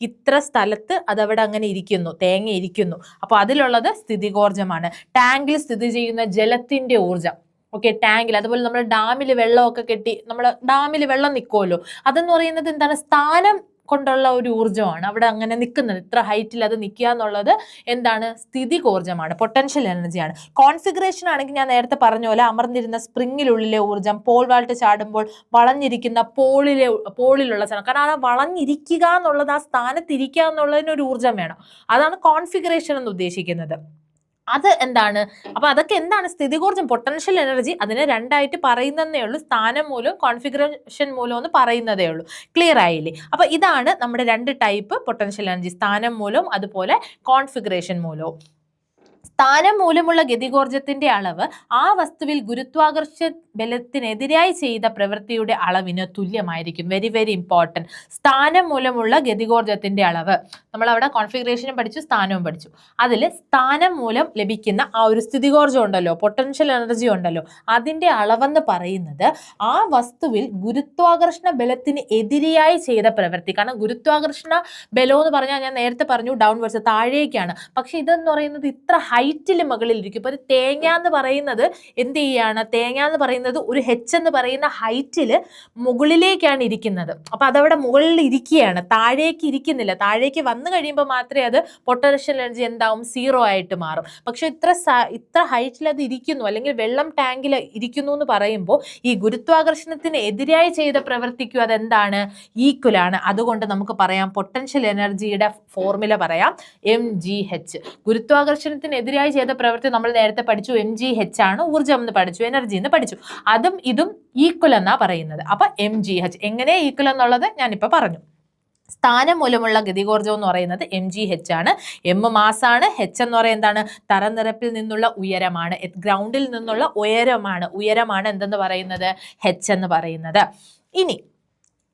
ഇത്ര സ്ഥലത്ത് അതവിടെ അങ്ങനെ ഇരിക്കുന്നു, തേങ്ങ ഇരിക്കുന്നു. അപ്പൊ അതിലുള്ളത് സ്ഥിതികോർജ്ജമാണ്. ടാങ്കിൽ സ്ഥിതി ചെയ്യുന്ന ജലത്തിന്റെ ഊർജ്ജം, ഓക്കെ, ടാങ്കിൽ. അതുപോലെ നമ്മൾ ഡാമിൽ വെള്ളമൊക്കെ കെട്ടി, നമ്മൾ ഡാമിൽ വെള്ളം നിൽക്കുമല്ലോ, അതെന്ന് പറയുന്നത് എന്താണ്? സ്ഥാനം കൊണ്ടുള്ള ഒരു ഊർജ്ജമാണ് അവിടെ അങ്ങനെ നിൽക്കുന്നത്. ഇത്ര ഹൈറ്റിൽ അത് നിൽക്കുക എന്നുള്ളത് എന്താണ്? സ്ഥിതികോർജ്ജമാണ്, പൊട്ടൻഷ്യൽ എനർജിയാണ്. കോൺഫിഗറേഷൻ ആണെങ്കിൽ ഞാൻ നേരത്തെ പറഞ്ഞ പോലെ അമർന്നിരുന്ന സ്പ്രിങ്ങിനുള്ളിലെ ഊർജ്ജം, പോൾ വാൾട്ട് ചാടുമ്പോൾ വളഞ്ഞിരിക്കുന്ന പോളിലുള്ള സാധനം. കാരണം ആ വളഞ്ഞിരിക്കുക എന്നുള്ളത്, ആ സ്ഥാനത്തിരിക്കുക എന്നുള്ളതിനൊരു ഊർജ്ജം വേണം. അതാണ് കോൺഫിഗറേഷൻ എന്ന് ഉദ്ദേശിക്കുന്നത്. അത് എന്താണ്? അപ്പൊ അതൊക്കെ എന്താണ്? സ്ഥിതികോർജ്ജം, പൊട്ടൻഷ്യൽ എനർജി. അതിനെ 2ആയിട്ട് പറയുന്നതേ ഉള്ളൂ, സ്ഥാനം മൂലം കോൺഫിഗറേഷൻ മൂലം എന്ന് പറയുന്നതേ ഉള്ളൂ. ക്ലിയർ ആയില്ലേ? അപ്പൊ ഇതാണ് നമ്മുടെ 2 ടൈപ്പ് പൊട്ടൻഷ്യൽ എനർജി, സ്ഥാനം മൂലം അതുപോലെ കോൺഫിഗറേഷൻ മൂലവും. സ്ഥാനം മൂലമുള്ള ഗതികോർജ്ജത്തിന്റെ അളവ് ആ വസ്തുവിൽ ഗുരുത്വാകർഷണ ബലത്തിനെതിരായി ചെയ്ത പ്രവൃത്തിയുടെ അളവിന് തുല്യമായിരിക്കും. Very very important. സ്ഥാനം മൂലമുള്ള ഗതികോർജ്ജത്തിന്റെ അളവ്, നമ്മൾ അവിടെ കോൺഫിഗറേഷനും പഠിച്ചു, സ്ഥാനവും പഠിച്ചു. അതിൽ സ്ഥാനം മൂലം ലഭിക്കുന്ന ആ ഒരു സ്ഥിതികോർജ്ജം ഉണ്ടല്ലോ, പൊട്ടൻഷ്യൽ എനർജി ഉണ്ടല്ലോ, അതിന്റെ അളവെന്ന് പറയുന്നത് ആ വസ്തുവിൽ ഗുരുത്വാകർഷണ ബലത്തിന് എതിരെയായി ചെയ്ത പ്രവൃത്തി. കാരണം ഗുരുത്വാകർഷണ ബലം എന്ന് പറഞ്ഞാൽ ഞാൻ നേരത്തെ പറഞ്ഞു ഡൗൺവേർഡ്സ്, താഴേക്കാണ്. പക്ഷെ ഇതെന്ന് പറയുന്നത് ഇത്ര ഹൈറ്റിൽ മുകളിൽ ഇരിക്കും. ഇപ്പൊ ഒരു തേങ്ങ എന്ന് പറയുന്നത് എന്ത് ചെയ്യാണ്? തേങ്ങ എന്ന് പറയുന്നത് ഒരു ഹെച്ച് എന്ന് പറയുന്ന ഹൈറ്റിൽ മുകളിലേക്കാണ് ഇരിക്കുന്നത്. അപ്പൊ അതവിടെ മുകളിൽ ഇരിക്കുകയാണ്, താഴേക്ക് ഇരിക്കുന്നില്ല. താഴേക്ക് വന്നു കഴിയുമ്പോൾ മാത്രമേ അത് പൊട്ടൻഷ്യൽ എനർജി എന്താവും? 0 ആയിട്ട് മാറും. പക്ഷെ ഇത്ര ഹൈറ്റിൽ അത് ഇരിക്കുന്നു, അല്ലെങ്കിൽ വെള്ളം ടാങ്കിൽ ഇരിക്കുന്നു എന്ന് പറയുമ്പോൾ ഈ ഗുരുത്വാകർഷണത്തിന് എതിരായി ചെയ്ത പ്രവൃത്തിക്കും അതെന്താണ്? ഈക്വൽ ആണ്. അതുകൊണ്ട് നമുക്ക് പറയാം, പൊട്ടൻഷ്യൽ എനർജിയുടെ ഫോർമുല പറയാം, mgh. ഗുരുത്വാകർഷണത്തിന് എതിരായി ചെയ്ത പ്രവൃത്തി നമ്മൾ നേരത്തെ പഠിച്ചു, mgh ആണ്. ഊർജ്ജം എന്ന് പഠിച്ചു, എനർജി എന്ന് പഠിച്ചു. അതും ഇതും ഈക്വൽ എന്നാ പറയുന്നത്. അപ്പൊ mgh എങ്ങനെ ഈക്വൽ എന്നുള്ളത് ഞാനിപ്പോ പറഞ്ഞു. സ്ഥാനം മൂലമുള്ള ഗതികോർജ്ജം എന്ന് പറയുന്നത് mgh ആണ്. m മാസാണ്, h എന്ന് പറയുന്നത് എന്താണ്? തറനിരപ്പിൽ നിന്നുള്ള ഉയരമാണ്, ഗ്രൗണ്ടിൽ നിന്നുള്ള ഉയരമാണ് എന്തെന്ന് പറയുന്നത്? h എന്ന് പറയുന്നത്. ഇനി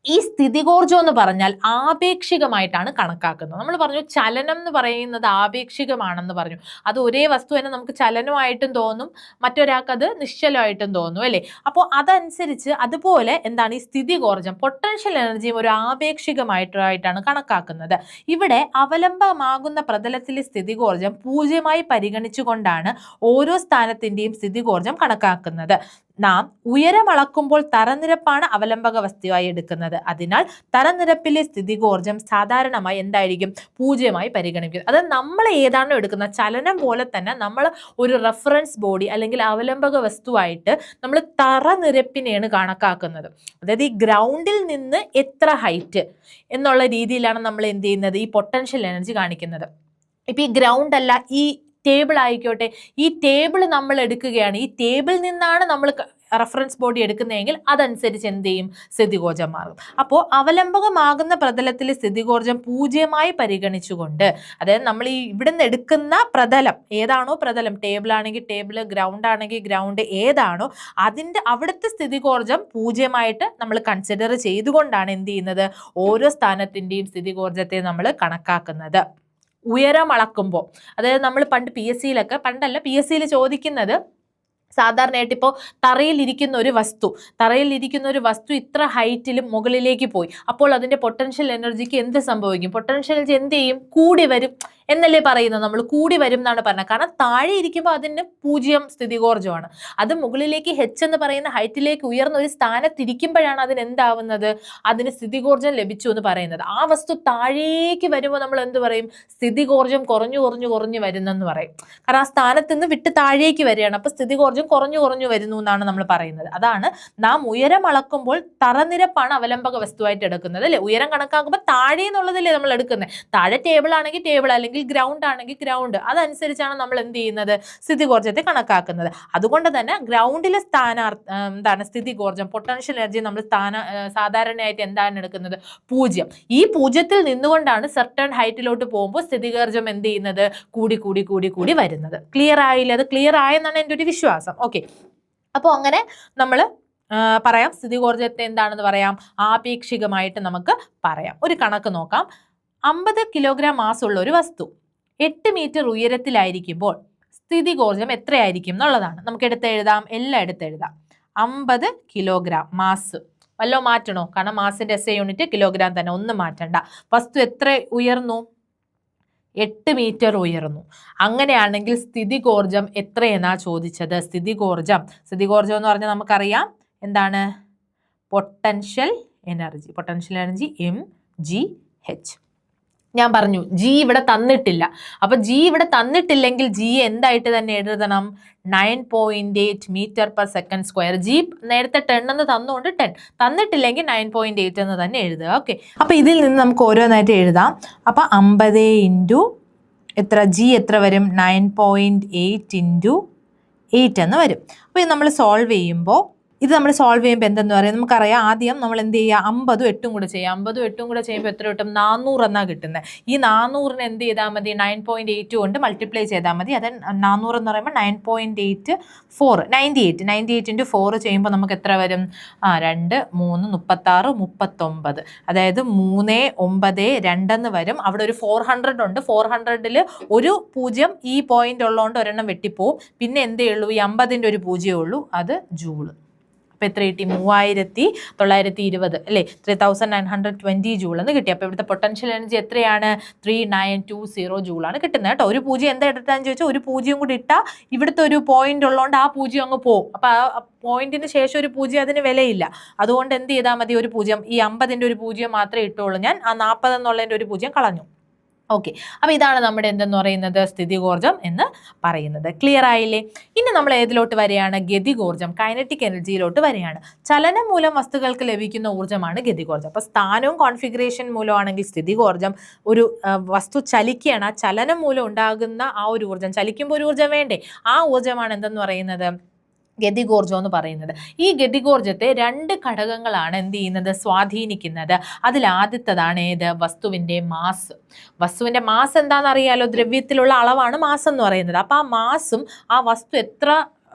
ഈ സ്ഥിതികോർജ്ജം എന്ന് പറഞ്ഞാൽ ആപേക്ഷികമായിട്ടാണ് കണക്കാക്കുന്നത്. നമ്മൾ പറഞ്ഞു ചലനം എന്ന് പറയുന്നത് ആപേക്ഷികമാണെന്ന് പറഞ്ഞു. അത് ഒരേ വസ്തു തന്നെ നമുക്ക് ചലനമായിട്ടും തോന്നും, മറ്റൊരാൾക്ക് അത് നിശ്ചലമായിട്ടും തോന്നും അല്ലേ. അപ്പോൾ അതനുസരിച്ച് അതുപോലെ എന്താണ് ഈ സ്ഥിതികോർജ്ജം, പൊട്ടൻഷ്യൽ എനർജിയും ഒരു ആപേക്ഷികമായിട്ടാണ് കണക്കാക്കുന്നത്. ഇവിടെ അവലംബമാകുന്ന പ്രതലത്തിലെ സ്ഥിതികോർജ്ജം 0 പരിഗണിച്ചുകൊണ്ടാണ് ഓരോ സ്ഥാനത്തിന്റെയും സ്ഥിതികോർജ്ജം കണക്കാക്കുന്നത്. നാം ഉയരമളക്കുമ്പോൾ തറനിരപ്പാണ് അവലംബക വസ്തുവായി എടുക്കുന്നത്. അതിനാൽ തറനിരപ്പിലെ സ്ഥിതികോർജ്ജം സാധാരണമായി എന്തായിരിക്കും? 0 പരിഗണിക്കും. അത് നമ്മൾ ഏതാണോ എടുക്കുന്ന ചലനം പോലെ തന്നെ നമ്മൾ ഒരു റെഫറൻസ് ബോഡി അല്ലെങ്കിൽ അവലംബക വസ്തുവായിട്ട് നമ്മൾ തറനിരപ്പിനെയാണ് കണക്കാക്കുന്നത്. അതായത് ഈ ഗ്രൗണ്ടിൽ നിന്ന് എത്ര ഹൈറ്റ് എന്നുള്ള രീതിയിലാണ് നമ്മൾ എന്ത് ചെയ്യുന്നത്? ഈ പൊട്ടൻഷ്യൽ എനർജി കാണിക്കുന്നത്. ഇപ്പൊ ഈ ഗ്രൗണ്ട് അല്ല, ഈ ടേബിൾ ആയിക്കോട്ടെ, ഈ ടേബിൾ നമ്മൾ എടുക്കുകയാണ്, ഈ ടേബിളിൽ നിന്നാണ് നമ്മൾ റെഫറൻസ് ബോഡി എടുക്കുന്നതെങ്കിൽ അതനുസരിച്ച് എന്ത് ചെയ്യും? സ്ഥിതികോർജ്ജം മാറും. അപ്പോൾ അവലംബകമാകുന്ന പ്രതലത്തിലെ സ്ഥിതികോർജ്ജം 0 പരിഗണിച്ചുകൊണ്ട്, അതായത് നമ്മൾ ഈ ഇവിടുന്ന് എടുക്കുന്ന പ്രതലം ഏതാണോ, പ്രതലം ടേബിൾ ആണെങ്കിൽ ടേബിൾ, ഗ്രൗണ്ട് ആണെങ്കിൽ ഗ്രൗണ്ട്, ഏതാണോ അതിൻ്റെ അവിടുത്തെ സ്ഥിതികോർജ്ജം 0 നമ്മൾ കൺസിഡർ ചെയ്തുകൊണ്ടാണ് എന്ത് ചെയ്യുന്നത്? ഓരോ സ്ഥാനത്തിൻ്റെയും സ്ഥിതികോർജ്ജത്തെ നമ്മൾ കണക്കാക്കുന്നത്. ഉയരം അളക്കുമ്പോൾ, അതായത് നമ്മൾ പണ്ട് പണ്ടല്ല പി എസ് സിയിൽ ചോദിക്കുന്നത്, സാധാരണയായിട്ട് ഇപ്പോൾ തറയിലിരിക്കുന്ന ഒരു വസ്തു ഇത്ര ഹൈറ്റിലും മുകളിലേക്ക് പോയി, അപ്പോൾ അതിൻ്റെ പൊട്ടൻഷ്യൽ എനർജിക്ക് എന്ത് സംഭവിക്കും? പൊട്ടൻഷ്യൽ എനർജി എന്ത് ചെയ്യും? കൂടി വരും. എന്നല്ലേ പറയുന്നത്, നമ്മൾ കൂടി വരും എന്നാണ് പറഞ്ഞത്. കാരണം താഴെ ഇരിക്കുമ്പോൾ അതിന് 0 സ്ഥിതികോർജ്ജമാണ്. അത് മുകളിലേക്ക് h എന്ന് പറയുന്ന ഹൈറ്റിലേക്ക് ഉയർന്ന ഒരു സ്ഥാനത്തിരിക്കുമ്പോഴാണ് അതിന് എന്താവുന്നത്, അതിന് സ്ഥിതികോർജ്ജം ലഭിച്ചു എന്ന് പറയുന്നത്. ആ വസ്തു താഴേക്ക് വരുമ്പോൾ നമ്മൾ എന്ത് പറയും, സ്ഥിതികോർജ്ജം കുറഞ്ഞു കുറഞ്ഞു കുറഞ്ഞു വരുന്നെന്ന് പറയും. കാരണം ആ സ്ഥാനത്ത് നിന്ന് വിട്ട് താഴേക്ക് വരികയാണ്, അപ്പൊ സ്ഥിതികോർജ്ജം കുറഞ്ഞു കുറഞ്ഞു വരുന്നു എന്നാണ് നമ്മൾ പറയുന്നത്. അതാണ് നാം ഉയരം അളക്കുമ്പോൾ തറനിരപ്പാണ് അവലംബക വസ്തുവായിട്ട് എടുക്കുന്നത് അല്ലെ. ഉയരം കണക്കാക്കുമ്പോൾ താഴെ എന്നുള്ളതല്ലേ നമ്മൾ എടുക്കുന്നത്. താഴെ ടേബിൾ ആണെങ്കിൽ ടേബിൾ, അല്ലെങ്കിൽ ഗ്രൗണ്ട് ആണെങ്കിൽ ഗ്രൗണ്ട്, അതനുസരിച്ചാണ് നമ്മൾ എന്ത് ചെയ്യുന്നത്, സ്ഥിതികോർജ്ജത്തെ കണക്കാക്കുന്നത്. അതുകൊണ്ട് തന്നെ ഗ്രൗണ്ടിലെ എന്താണ് സ്ഥിതികോർജ്ജം, പൊട്ടൻഷ്യൽ എനർജി നമ്മൾ സാധാരണയായിട്ട് എന്താണ് എടുക്കുന്നത്, 0. ഈ 0-ൽ നിന്നുകൊണ്ടാണ് സർട്ടൺ ഹൈറ്റിലോട്ട് പോകുമ്പോൾ സ്ഥിതികോർജ്ജം എന്ത് ചെയ്യുന്നത്, കൂടി കൂടി കൂടി കൂടി വരുന്നത്. ക്ലിയർ ആയില്ല? അത് ക്ലിയർ ആയെന്നാണ് എൻ്റെ ഒരു വിശ്വാസം. ഓക്കെ, അപ്പോൾ അങ്ങനെ നമ്മൾ പറയാം, സ്ഥിതികോർജ്ജത്തെ എന്താണെന്ന് പറയാം, ആപേക്ഷികമായിട്ട് നമുക്ക് പറയാം. ഒരു കണക്ക് നോക്കാം. 50 കിലോഗ്രാം മാസ് ഉള്ള ഒരു വസ്തു 8 മീറ്റർ ഉയരത്തിലായിരിക്കുമ്പോൾ സ്ഥിതികോർജ്ജം എത്രയായിരിക്കും എന്നുള്ളതാണ്. നമുക്ക് എഴുതാം, എല്ലാം എടുത്തെഴുതാം. 50 കിലോഗ്രാം മാസ്, വല്ലോ മാറ്റണോ? കാരണം മാസിന്റെ SI യൂണിറ്റ് കിലോഗ്രാം തന്നെ, ഒന്നും മാറ്റണ്ട. വസ്തു എത്ര ഉയർന്നു, 8 മീറ്റർ ഉയർന്നു. അങ്ങനെയാണെങ്കിൽ സ്ഥിതികോർജ്ജം എത്രയെന്നാ ചോദിച്ചത്. സ്ഥിതികോർജ്ജം എന്ന് പറഞ്ഞാൽ നമുക്കറിയാം എന്താണ്, potential energy. Potential energy mgh. ഞാൻ പറഞ്ഞു ജി ഇവിടെ തന്നിട്ടില്ല. അപ്പൊ ജി ഇവിടെ തന്നിട്ടില്ലെങ്കിൽ ജി എന്തായിട്ട് തന്നെ എഴുതണം, 9.8 metre per second square. G നേരത്തെ 10 എന്ന് തന്നുകൊണ്ട് 10, തന്നിട്ടില്ലെങ്കിൽ 9.8 എന്ന് തന്നെ എഴുതുക. ഓക്കെ, അപ്പൊ ഇതിൽ നിന്ന് നമുക്ക് ഓരോന്നായിട്ട് എഴുതാം. അപ്പൊ 50 ഇൻറ്റു എത്ര, ജി എത്ര വരും, 9.8 ഇൻറ്റു 8 എന്ന് വരും. അപ്പോൾ ഇത് നമ്മൾ സോൾവ് ചെയ്യുമ്പോൾ എന്തെന്ന് പറയാം, നമുക്കറിയാം ആദ്യം നമ്മൾ എന്ത് ചെയ്യുക, 50ഉം 8ഉം കൂടെ ചെയ്യാം. 50ഉം 8ഉം കൂടെ ചെയ്യുമ്പോൾ എത്ര കിട്ടും, 400 എന്നാണ് കിട്ടുന്നത്. ഈ 400ന് എന്ത് ചെയ്താൽ മതി, 9.8 കൊണ്ട് മൾട്ടിപ്ലൈ ചെയ്താൽ മതി. അത് 400 എന്ന് പറയുമ്പോൾ 9.84, 98 ഇൻറ്റു 4 ചെയ്യുമ്പോൾ നമുക്ക് എത്ര വരും, 2, 3, 36, 39. അതായത് 3, 9, 2 എന്ന് വരും. അവിടെ ഒരു 400 ഉണ്ട്. 400ൽ ഒരു 0 ഈ പോയിന്റ് ഉള്ളതുകൊണ്ട് ഒരെണ്ണം വെട്ടിപ്പോവും. പിന്നെ എന്തേ ഉള്ളൂ, ഈ 50ൻ്റെ ഒരു 0 ഉള്ളൂ, അത് ജൂള്. അപ്പോൾ എത്ര കിട്ടി, 3920 അല്ലേ, 3920 ജൂൾ എന്ന് കിട്ടി. അപ്പോൾ ഇവിടുത്തെ പൊട്ടൻഷ്യൽ എനർജി എത്രയാണ്, 3920 ജൂളാണ് കിട്ടുന്നത് കേട്ടോ. ഒരു 0 എന്താ ഇട്ടാന്ന് ചോദിച്ചാൽ ഒരു 0 കൂടി ഇട്ടാൽ ഇവിടുത്തെ ഒരു പോയിന്റ് ഉള്ളതുകൊണ്ട് ആ 0 അങ്ങ് പോകും. അപ്പോൾ ആ പോയിന്റിന് ശേഷം ഒരു 0 അതിന് വിലയില്ല. അതുകൊണ്ട് എന്ത് ചെയ്താൽ മതി, ഒരു 0, ഈ 50ൻ്റെ ഒരു 0 മാത്രമേ ഇട്ടുള്ളൂ. ഞാൻ ആ 40 എന്നുള്ളതിൻ്റെ ഒരു 0 കളഞ്ഞു. ഓക്കെ, അപ്പോൾ ഇതാണ് നമ്മുടെ എന്തെന്ന് പറയുന്നത്, സ്ഥിതികോർജ്ജം എന്ന് പറയുന്നത്. ക്ലിയർ ആയില്ലേ? ഇനി നമ്മൾ ഏതിലോട്ട് വരികയാണ്, ഗതികോർജ്ജം, കൈനറ്റിക് എനർജിയിലോട്ട് വരികയാണ്. ചലനം മൂലം വസ്തുക്കൾക്ക് ലഭിക്കുന്ന ഊർജ്ജമാണ് ഗതികോർജ്ജം. അപ്പോൾ സ്ഥാനവും കോൺഫിഗറേഷൻ മൂലമാണെങ്കിൽ സ്ഥിതികോർജ്ജം, ഒരു വസ്തു ചലിക്കുകയാണ്, ആ ചലനം മൂലം ഉണ്ടാകുന്ന ആ ഒരു ഊർജ്ജം, ചലിക്കുമ്പോൾ ഒരു ഊർജ്ജം വേണ്ടേ, ആ ഊർജ്ജമാണ് എന്തെന്ന് പറയുന്നത്, ഗതികോർജ്ജം എന്ന് പറയുന്നത്. ഈ ഗതികോർജ്ജത്തെ 2 ഘടകങ്ങളാണ് എന്ത് ചെയ്യുന്നത്, സ്വാധീനിക്കുന്നത്. അതിൽ ആദ്യത്തേതാണ് ഏത്, വസ്തുവിൻ്റെ മാസ്. വസ്തുവിൻ്റെ മാസ് എന്താണെന്ന് അറിയാലോ, ദ്രവ്യത്തിലുള്ള അളവാണ് മാസ് എന്ന് പറയുന്നത്. അപ്പോൾ ആ മാസും ആ വസ്തു എത്ര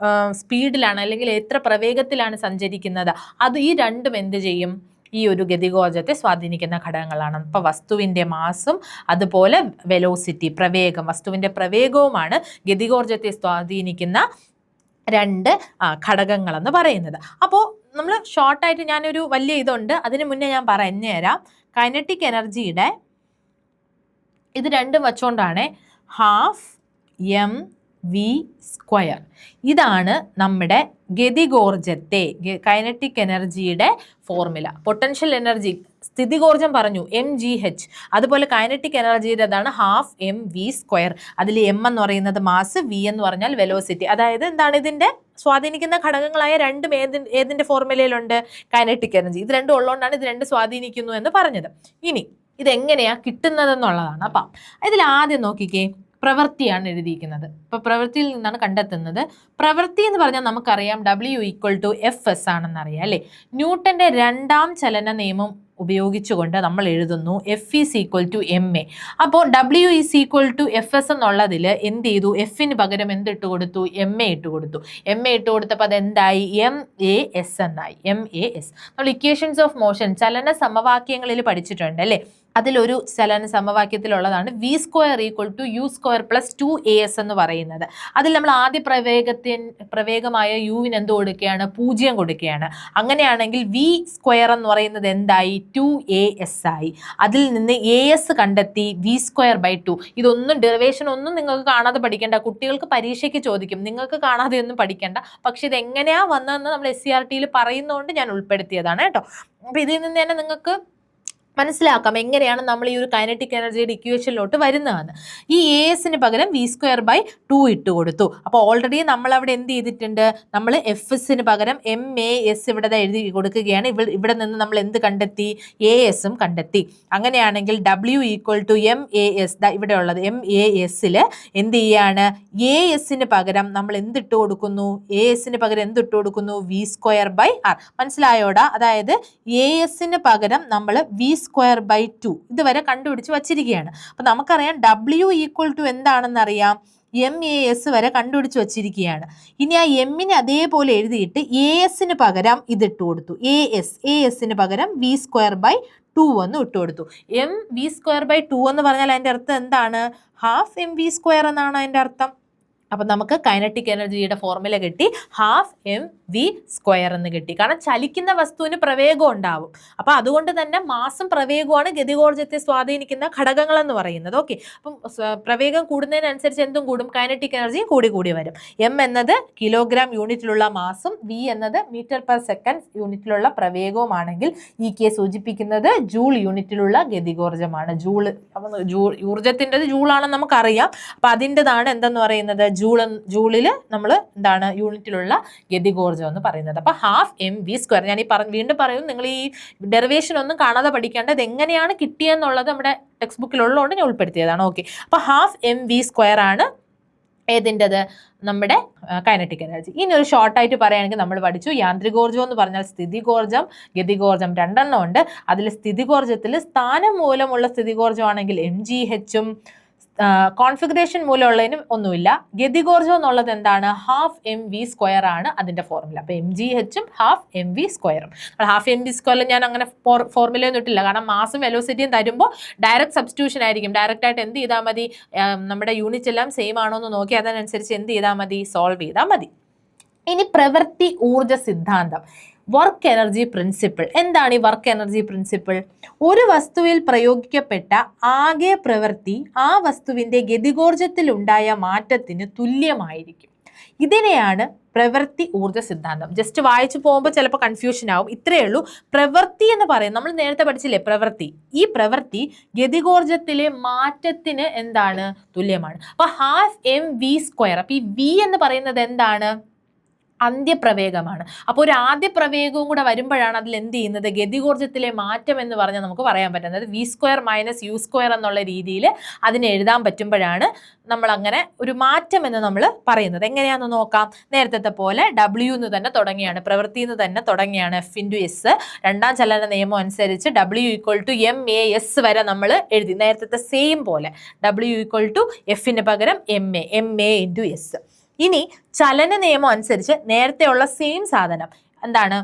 സ്പീഡിലാണ് അല്ലെങ്കിൽ എത്ര പ്രവേഗത്തിലാണ് സഞ്ചരിക്കുന്നത്, അത് ഈ രണ്ടും എന്ത് ചെയ്യും, ഈ ഒരു ഗതികോർജ്ജത്തെ സ്വാധീനിക്കുന്ന ഘടകങ്ങളാണ്. അപ്പോൾ വസ്തുവിൻ്റെ മാസും അതുപോലെ വെലോസിറ്റി, പ്രവേഗം, വസ്തുവിൻ്റെ പ്രവേഗവുമാണ് ഗതികോർജ്ജത്തെ സ്വാധീനിക്കുന്ന 2 ഘടകങ്ങളെന്ന് പറയുന്നത്. അപ്പോൾ നമ്മൾ ഷോർട്ടായിട്ട് ഞാനൊരു വലിയ ഇതുണ്ട്, അതിന് മുന്നേ ഞാൻ പറഞ്ഞുതരാം. കൈനറ്റിക് എനർജിയുടെ ഇത് രണ്ടും വച്ചുകൊണ്ടാണ് 12 mv². ഇതാണ് നമ്മുടെ ഗതികോർജ്ജത്തെ, കൈനറ്റിക് എനർജിയുടെ ഫോർമുല. പൊട്ടൻഷ്യൽ എനർജി, സ്ഥിതികോർജ്ജം പറഞ്ഞു mgh, അതുപോലെ കൈനറ്റിക് എനർജിയുടെ അതാണ് 12 mv². അതിൽ m എന്ന് പറയുന്നത് മാസ്, v എന്ന് പറഞ്ഞാൽ വെലോസിറ്റി. അതായത് എന്താണ്, ഇതിൻ്റെ സ്വാധീനിക്കുന്ന ഘടകങ്ങളായ രണ്ടും ഏതിൻ്റെ ഫോർമുലയിലുണ്ട്, കൈനറ്റിക് എനർജി. ഇത് രണ്ടും ഉള്ളതുകൊണ്ടാണ് ഇത് രണ്ട് സ്വാധീനിക്കുന്നു എന്ന് പറഞ്ഞത്. ഇനി ഇതെങ്ങനെയാണ് കിട്ടുന്നതെന്നുള്ളതാണ്. അപ്പം ഇതിൽ ആദ്യം നോക്കിക്കേ, പ്രവൃത്തിയാണ് എഴുതിയിരിക്കുന്നത്. അപ്പോൾ പ്രവൃത്തിയിൽ നിന്നാണ് കണ്ടെത്തുന്നത്. പ്രവൃത്തി എന്ന് പറഞ്ഞാൽ നമുക്കറിയാം W=Fs ആണെന്നറിയാം അല്ലേ. ന്യൂട്ടന്റെ 2ാം ചലന നിയമം ഉപയോഗിച്ചുകൊണ്ട് നമ്മൾ എഴുതുന്നു F=ma. അപ്പോൾ W=Fs എന്നുള്ളതിൽ എന്ത് ചെയ്തു, എഫിന് പകരം എന്തിട്ട് കൊടുത്തു, ma ഇട്ട് കൊടുത്തു. ma ഇട്ട് കൊടുത്തപ്പോൾ അതെന്തായി, MAS എന്നായി. MAS നമ്മൾ ഇക്വേഷൻസ് ഓഫ് മോഷൻ, ചലന സമവാക്യങ്ങളിൽ പഠിച്ചിട്ടുണ്ട് അല്ലേ. അതിലൊരു ചലന സമവാക്യത്തിലുള്ളതാണ് v square equal to u square plus 2as എന്ന് പറയുന്നത്. അതിൽ നമ്മൾ ആദ്യ പ്രവേഗമായ യുവിന് എന്ത് കൊടുക്കുകയാണ്? 0 കൊടുക്കുകയാണ്. അങ്ങനെയാണെങ്കിൽ വി സ്ക്വയർ എന്ന് പറയുന്നത് എന്തായി? 2as ആയി. അതിൽ നിന്ന് as കണ്ടെത്തി വി സ്ക്വയർ ബൈ 2. ഇതൊന്നും ഡെറിവേഷൻ ഒന്നും നിങ്ങൾക്ക് കാണാതെ പഠിക്കേണ്ട, കുട്ടികൾക്ക് പരീക്ഷയ്ക്ക് ചോദിക്കും, നിങ്ങൾക്ക് കാണാതെ ഒന്നും പഠിക്കേണ്ട. പക്ഷെ ഇത് എങ്ങനെയാ വന്നതെന്ന് നമ്മൾ SCRT പറയുന്നതുകൊണ്ട് ഞാൻ ഉൾപ്പെടുത്തിയതാണ് കേട്ടോ. അപ്പൊ ഇതിൽ നിന്ന് തന്നെ നിങ്ങൾക്ക് മനസ്സിലാക്കാം എങ്ങനെയാണ് നമ്മൾ ഈ ഒരു കൈനറ്റിക് എനർജിയുടെ ഇക്വേഷനിലോട്ട് വരുന്നതെന്ന്. ഈ എസിന് പകരം വി സ്ക്വയർ ബൈ 2 ഇട്ട് കൊടുത്തു. അപ്പോൾ ഓൾറെഡി നമ്മൾ അവിടെ എന്ത് ചെയ്തിട്ടുണ്ട്? നമ്മൾ എഫ്എസിന് പകരം MAS ഇവിടെ എഴുതി കൊടുക്കുകയാണ്. ഇവിടെ നിന്ന് നമ്മൾ എന്ത് കണ്ടെത്തി? ASും കണ്ടെത്തി. അങ്ങനെയാണെങ്കിൽ W ഈക്വൽ ടു MAS, ഇവിടെ ഉള്ളത് MASൽ എന്ത് ചെയ്യാണ്? ASന് പകരം നമ്മൾ എന്തിട്ട് കൊടുക്കുന്നു? ASന് പകരം എന്തിട്ട് കൊടുക്കുന്നു? V square by r. മനസ്സിലായോടാ? അതായത് ASന് പകരം നമ്മൾ വി സ്ക്വയർ ബൈ 2 ഇതുവരെ കണ്ടുപിടിച്ച് വച്ചിരിക്കുകയാണ്. അപ്പൊ നമുക്കറിയാം W ഈക്വൽ ടു എന്താണെന്ന് അറിയാം, MAS വരെ കണ്ടുപിടിച്ച് വച്ചിരിക്കുകയാണ്. ഇനി ആ എമ്മിനെ അതേപോലെ എഴുതിയിട്ട് ASന് പകരം ഇതിട്ട് കൊടുത്തു. ASന് പകരം വി സ്ക്വയർ ബൈ 2 എന്ന് ഇട്ട് കൊടുത്തു. MV സ്ക്വയർ ബൈ 2 എന്ന് പറഞ്ഞാൽ അതിൻ്റെ അർത്ഥം എന്താണ്? ഹാഫ് MV സ്ക്വയർ എന്നാണ് അതിൻ്റെ അർത്ഥം. അപ്പം നമുക്ക് കൈനറ്റിക് എനർജിയുടെ ഫോർമുല കിട്ടി, ഹാഫ് MV സ്ക്വയർ എന്ന് കിട്ടി. കാരണം ചലിക്കുന്ന വസ്തുവിന് പ്രവേഗം ഉണ്ടാവും. അപ്പം അതുകൊണ്ട് തന്നെ മാസും പ്രവേഗമാണ് ഗതികോർജ്ജത്തെ സ്വാധീനിക്കുന്ന ഘടകങ്ങൾ എന്ന് പറയുന്നത്. ഓക്കെ, അപ്പം പ്രവേഗം കൂടുന്നതിനനുസരിച്ച് എന്തും കൂടും? കൈനറ്റിക് എനർജിയും കൂടി വരും. M എന്നത് കിലോഗ്രാം യൂണിറ്റിലുള്ള മാസും V എന്നത് മീറ്റർ പെർ സെക്കൻഡ് യൂണിറ്റിലുള്ള പ്രവേഗവുമാണെങ്കിൽ EK സൂചിപ്പിക്കുന്നത് ജൂൾ യൂണിറ്റിലുള്ള ഗതികോർജ്ജമാണ്. ഊർജ്ജത്തിൻ്റെത് ജൂളാണെന്ന് നമുക്കറിയാം. അപ്പം അതിൻ്റെതാണ് എന്തെന്ന് പറയുന്നത്? ജൂളിൽ നമ്മൾ എന്താണ് യൂണിറ്റിലുള്ള ഗതികോർജ്ജം എന്ന് പറയുന്നത്. അപ്പൊ ഹാഫ് MV സ്ക്വയർ. ഞാൻ വീണ്ടും പറയും, നിങ്ങൾ ഈ ഡെറിവേഷൻ ഒന്നും കാണാതെ പഠിക്കേണ്ടത് എങ്ങനെയാണ് കിട്ടിയെന്നുള്ളത് നമ്മുടെ ടെക്സ്റ്റ് ബുക്കിലുള്ളതുകൊണ്ട് ഞാൻ ഉൾപ്പെടുത്തിയതാണ്. ഓക്കെ, അപ്പൊ ഹാഫ് MV സ്ക്വയർ ആണ് ഏതിൻ്റെത്? നമ്മുടെ കൈനറ്റിക് എനർജി. ഇനി ഒരു ഷോർട്ടായിട്ട് പറയുകയാണെങ്കിൽ നമ്മൾ പഠിച്ചു യാന്ത്രികോർജ്ജം എന്ന് പറഞ്ഞാൽ സ്ഥിതികോർജ്ജം, ഗതികോർജ്ജം രണ്ടെണ്ണം ഉണ്ട്. അതിൽ സ്ഥിതികോർജ്ജത്തിൽ സ്ഥാനം മൂലമുള്ള സ്ഥിതികോർജ്ജമാണെങ്കിൽ MGHും കോൺഫിഗറേഷൻ മൂലമുള്ളതിനും ഒന്നുമില്ല. ഗതികോർജ്ജം എന്നുള്ളത് എന്താണ്? ഹാഫ് MV സ്ക്വയർ ആണ് അതിന്റെ ഫോർമുല. അപ്പൊ MGHും ഹാഫ് MV സ്ക്വയറും. ഹാഫ് MV സ്ക്വയറിൽ ഞാൻ അങ്ങനെ ഫോർമുല ഒന്നും ഇട്ടില്ല, കാരണം മാസും വെലോസിറ്റിയും തരുമ്പോൾ ഡയറക്റ്റ് സബ്സ്റ്റിറ്റ്യൂഷൻ ആയിരിക്കും. ഡയറക്റ്റ് ആയിട്ട് എന്ത് ചെയ്താൽ മതി? നമ്മുടെ യൂണിറ്റ് എല്ലാം സെയിം ആണോ എന്ന് നോക്കി അതിനനുസരിച്ച് എന്ത് ചെയ്താൽ മതി? സോൾവ് ചെയ്താൽ മതി. ഇനി പ്രവൃത്തി ഊർജ്ജ സിദ്ധാന്തം, വർക്ക് എനർജി പ്രിൻസിപ്പിൾ. എന്താണ് ഈ വർക്ക് എനർജി പ്രിൻസിപ്പിൾ? ഒരു വസ്തുവിൽ പ്രയോഗിക്കപ്പെട്ട ആകെ പ്രവൃത്തി ആ വസ്തുവിന്റെ ഗതികോർജ്ജത്തിൽ ഉണ്ടായ മാറ്റത്തിന് തുല്യമായിരിക്കും. ഇതിനെയാണ് പ്രവൃത്തി ഊർജ്ജ സിദ്ധാന്തം. ജസ്റ്റ് വായിച്ചു പോകുമ്പോൾ ചിലപ്പോൾ കൺഫ്യൂഷൻ ആവും. ഇത്രയേ ഉള്ളൂ. പ്രവൃത്തി എന്ന് പറയുന്നത് നമ്മൾ നേരത്തെ പഠിച്ചില്ലേ, പ്രവൃത്തി. ഈ പ്രവൃത്തി ഗതികോർജ്ജത്തിലെ മാറ്റത്തിന് എന്താണ്? തുല്യമാണ്. അപ്പൊ ഹാഫ് MV സ്ക്വയർ. അപ്പൊ ഈ V എന്ന് പറയുന്നത് എന്താണ്? അന്ത്യപ്രവേഗമാണ്. അപ്പോൾ ഒരു ആദ്യ പ്രവേഗവും കൂടെ വരുമ്പോഴാണ് അതിൽ എന്ത് ചെയ്യുന്നത്? ഗതികോർജ്ജത്തിലെ മാറ്റം എന്ന് പറഞ്ഞാൽ നമുക്ക് പറയാൻ പറ്റുന്നത് V square minus U square എന്നുള്ള രീതിയിൽ അതിനെ എഴുതാൻ പറ്റുമ്പോഴാണ് നമ്മൾ അങ്ങനെ ഒരു മാറ്റം എന്ന് നമ്മൾ പറയുന്നത്. എങ്ങനെയാണെന്ന് നോക്കാം. നേരത്തെ പോലെ W എന്ന് തന്നെ തുടങ്ങിയാണ്, പ്രവൃത്തി എന്ന് തന്നെ തുടങ്ങിയാണ്. F × S. രണ്ടാം ചലന നിയമം അനുസരിച്ച് W ഈക്വൽ ടു MAS വരെ നമ്മൾ എഴുതി, നേരത്തെ സെയിം പോലെ. W ഈക്വൽ ടു Fന് പകരം MA × S. ഇനി ചലന നിയമം അനുസരിച്ച് നേരത്തെയുള്ള സെയിം സാധനം എന്താണ്?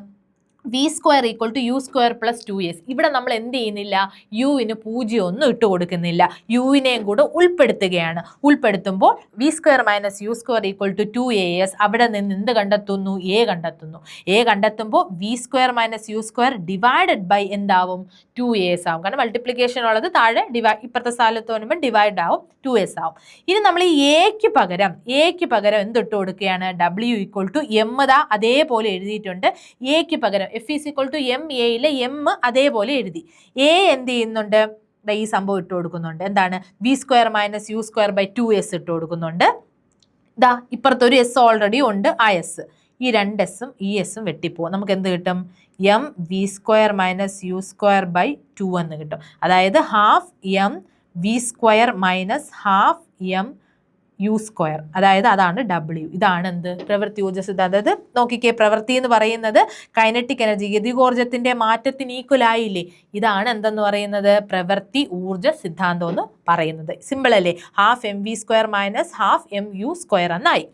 V square equal to U square plus 2S. ഇവിടെ നമ്മൾ എന്ത് ചെയ്യുന്നില്ല? യുവിന് 0 ഒന്നും ഇട്ട് കൊടുക്കുന്നില്ല, യുവിനെയും കൂടെ ഉൾപ്പെടുത്തുകയാണ്. ഉൾപ്പെടുത്തുമ്പോൾ V square minus U square equal to 2AS. അവിടെ നിന്ന് എന്ത് കണ്ടെത്തുന്നു? A കണ്ടെത്തുന്നു. A കണ്ടെത്തുമ്പോൾ V square minus U square divided by എന്താവും? 2AS ആവും. കാരണം മൾട്ടിപ്ലിക്കേഷൻ ഉള്ളത് താഴെ ഇപ്പുറത്തെ സ്ഥലത്ത് വരുമ്പോൾ ഡിവൈഡ് ആവും, 2S ആവും. ഇനി നമ്മൾ ഈ എക്ക് പകരം എന്തിട്ട് കൊടുക്കുകയാണ്? W ഈക്വൽ ടു M അതേപോലെ എഴുതിയിട്ടുണ്ട്. എക്ക് പകരം F ഈസ് ഈക്വൽ ടു MAയിലെ M അതേപോലെ എഴുതി. A എന്ത് ചെയ്യുന്നുണ്ട്? ഈ സംഭവം ഇട്ട് കൊടുക്കുന്നുണ്ട്. എന്താണ്? V square minus U square by 2S ഇട്ട് കൊടുക്കുന്നുണ്ട്. ഇതാ ഇപ്പുറത്തൊരു S ഓൾറെഡി ഉണ്ട്, ആ S. ഈ 2Sഉം ഈ Sഉം വെട്ടിപ്പോവും. നമുക്ക് എന്ത് കിട്ടും? MV square minus U square by 2 എന്ന് കിട്ടും. അതായത് half MV square minus half MU square. അതായത് അതാണ് W. ഇതാണ് എന്ത്? പ്രവൃത്തി ഊർജ്ജ സിദ്ധാന്തം. അതായത് നോക്കിക്കേ, പ്രവൃത്തി എന്ന് പറയുന്നത് കൈനറ്റിക് എനർജി, ഗതികോർജ്ജത്തിന്റെ മാറ്റത്തിന് ഈക്വൽ ആയില്ലേ? ഇതാണ് എന്തെന്ന് പറയുന്നത്? പ്രവൃത്തി ഊർജ്ജ സിദ്ധാന്തം എന്ന് പറയുന്നത്. സിമ്പിൾ അല്ലേ? Half MV square minus half MU square എന്നായി.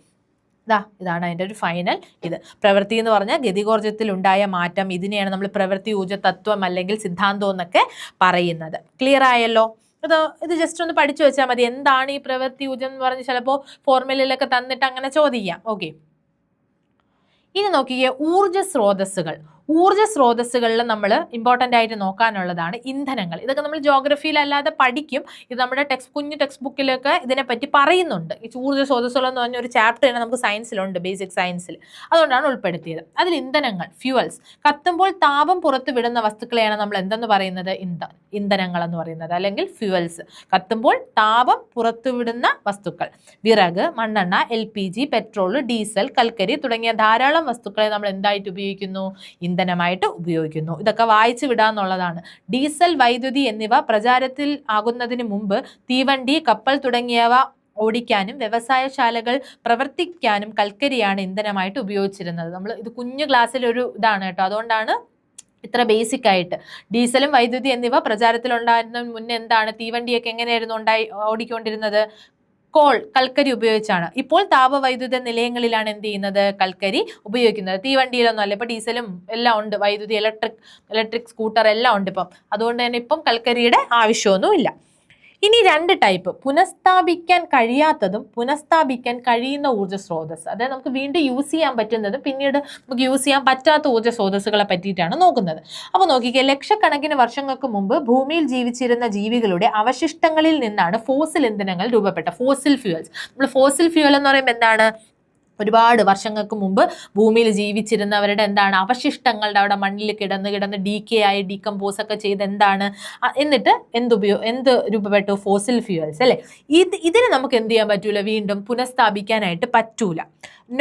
ഇതാണ് അതിൻ്റെ ഒരു ഫൈനൽ ഇത്. പ്രവൃത്തി എന്ന് പറഞ്ഞാൽ ഗതികോർജ്ജത്തിൽ ഉണ്ടായ മാറ്റം, ഇതിനെയാണ് നമ്മൾ പ്രവൃത്തി ഊർജ്ജ തത്വം അല്ലെങ്കിൽ സിദ്ധാന്തം എന്നൊക്കെ പറയുന്നത്. ക്ലിയർ ആയല്ലോ? ഇത് ജസ്റ്റ് ഒന്ന് പഠിച്ചു വെച്ചാൽ മതി. എന്താണ് ഈ പ്രവൃത്തി ഊർജ്ജം എന്ന് പറഞ്ഞ് ചിലപ്പോൾ ഫോർമുലയിലൊക്കെ തന്നിട്ട് അങ്ങനെ ചോദിക്കാം. ഓക്കെ, ഇനി നോക്കിയേ ഊർജ്ജ സ്രോതസ്സുകൾ. ഊർജ്ജ സ്രോതസ്സുകളിൽ നമ്മൾ ഇമ്പോർട്ടൻ്റ് ആയിട്ട് നോക്കാനുള്ളതാണ് ഇന്ധനങ്ങൾ. ഇതൊക്കെ നമ്മൾ ജോഗ്രഫിയിൽ അല്ലാതെ പഠിക്കും. ഇത് നമ്മുടെ കുഞ്ഞു ടെക്സ്റ്റ് ബുക്കിലൊക്കെ ഇതിനെപ്പറ്റി പറയുന്നുണ്ട്. ഈ ഊർജ്ജ സ്രോതസ്സുകൾ എന്ന് പറഞ്ഞ ഒരു ചാപ്റ്റർ തന്നെ നമുക്ക് സയൻസിലുണ്ട്, ബേസിക് സയൻസിൽ. അതുകൊണ്ടാണ് ഉൾപ്പെടുത്തിയത്. അതിൽ ഇന്ധനങ്ങൾ, ഫ്യൂവൽസ്, കത്തുമ്പോൾ താപം പുറത്തു വിടുന്ന വസ്തുക്കളെയാണ് നമ്മൾ എന്തെന്ന് പറയുന്നത്? ഇന്ധനങ്ങൾ എന്ന് പറയുന്നത്, അല്ലെങ്കിൽ ഫ്യൂവൽസ്. കത്തുമ്പോൾ താപം പുറത്തുവിടുന്ന വസ്തുക്കൾ. വിറക്, മണ്ണെണ്ണ, LPG, പെട്രോൾ, ഡീസൽ, കൽക്കരി തുടങ്ങിയ ധാരാളം വസ്തുക്കളെ നമ്മൾ എന്തായിട്ട് ഉപയോഗിക്കുന്നു? ഇന്ധനമായിട്ട് ഉപയോഗിക്കുന്നു. ഇതൊക്കെ വായിച്ചു വിടാന്നുള്ളതാണ്. ഡീസൽ, വൈദ്യുതി എന്നിവ പ്രചാരത്തിൽ ആകുന്നതിന് മുമ്പ് തീവണ്ടി, കപ്പൽ തുടങ്ങിയവ ഓടിക്കാനും വ്യവസായശാലകൾ പ്രവർത്തിക്കാനും കൽക്കരിയാണ് ഇന്ധനമായിട്ട് ഉപയോഗിച്ചിരുന്നത്. നമ്മൾ ഇത് കുഞ്ഞു ക്ലാസ്സിലൊരു ഇതാണ് കേട്ടോ, അതുകൊണ്ടാണ് ഇത്ര ബേസിക് ആയിട്ട്. ഡീസലും വൈദ്യുതി എന്നിവ പ്രചാരത്തിലുണ്ടായിരുന്നതിന് മുന്നേ എന്താണ്? തീവണ്ടിയൊക്കെ എങ്ങനെയായിരുന്നു ഓടിക്കൊണ്ടിരുന്നത്? കൽക്കരി ഉപയോഗിച്ചാണ്. ഇപ്പോൾ താപവൈദ്യുത നിലയങ്ങളിലാണ് എന്ത് ചെയ്യുന്നത്? കൽക്കരി ഉപയോഗിക്കുന്നത്. തീവണ്ടിയിലൊന്നും അല്ല. ഇപ്പൊ ഡീസലും എല്ലാം ഉണ്ട്, വൈദ്യുതി, ഇലക്ട്രിക് സ്കൂട്ടർ എല്ലാം ഉണ്ട് ഇപ്പം. അതുകൊണ്ട് തന്നെ ഇപ്പം കൽക്കരിയുടെ ആവശ്യമൊന്നുമില്ല. ഇനി 2 ടൈപ്പ്: പുനഃസ്ഥാപിക്കാൻ കഴിയാത്തതും പുനഃസ്ഥാപിക്കാൻ കഴിയുന്ന ഊർജ്ജ സ്രോതസ്. അതായത് നമുക്ക് വീണ്ടും യൂസ് ചെയ്യാൻ പറ്റുന്നതും പിന്നീട് നമുക്ക് യൂസ് ചെയ്യാൻ പറ്റാത്ത ഊർജ്ജ സ്രോതസ്സുകളെ പറ്റിയിട്ടാണ് നോക്കുന്നത്. അപ്പോൾ നോക്കിക്കേ, ലക്ഷക്കണക്കിന് വർഷങ്ങൾക്ക് മുമ്പ് ഭൂമിയിൽ ജീവിച്ചിരുന്ന ജീവികളുടെ അവശിഷ്ടങ്ങളിൽ നിന്നാണ് ഫോസിൽ ഇന്ധനങ്ങൾ രൂപപ്പെട്ട ഫോസിൽ ഫ്യൂവൽസ്. നമ്മൾ ഫോസിൽ ഫ്യൂവൽ എന്ന് പറയുമ്പോൾ എന്താണ്? ഒരുപാട് വർഷങ്ങൾക്ക് മുമ്പ് ഭൂമിയിൽ ജീവിച്ചിരുന്നവരുടെ അവശിഷ്ടങ്ങളുടെ അവിടെ മണ്ണിൽ കിടന്ന് ഡീക്കേ ആയി ഡീകമ്പോസ് ഒക്കെ ചെയ്ത് എന്നിട്ട് എന്ത് രൂപപ്പെട്ടു? ഫോസിൽ ഫ്യൂവൽസ് അല്ലേ. ഇതിന് നമുക്ക് എന്ത് ചെയ്യാൻ പറ്റൂല? വീണ്ടും പുനഃസ്ഥാപിക്കാനായിട്ട് പറ്റൂല.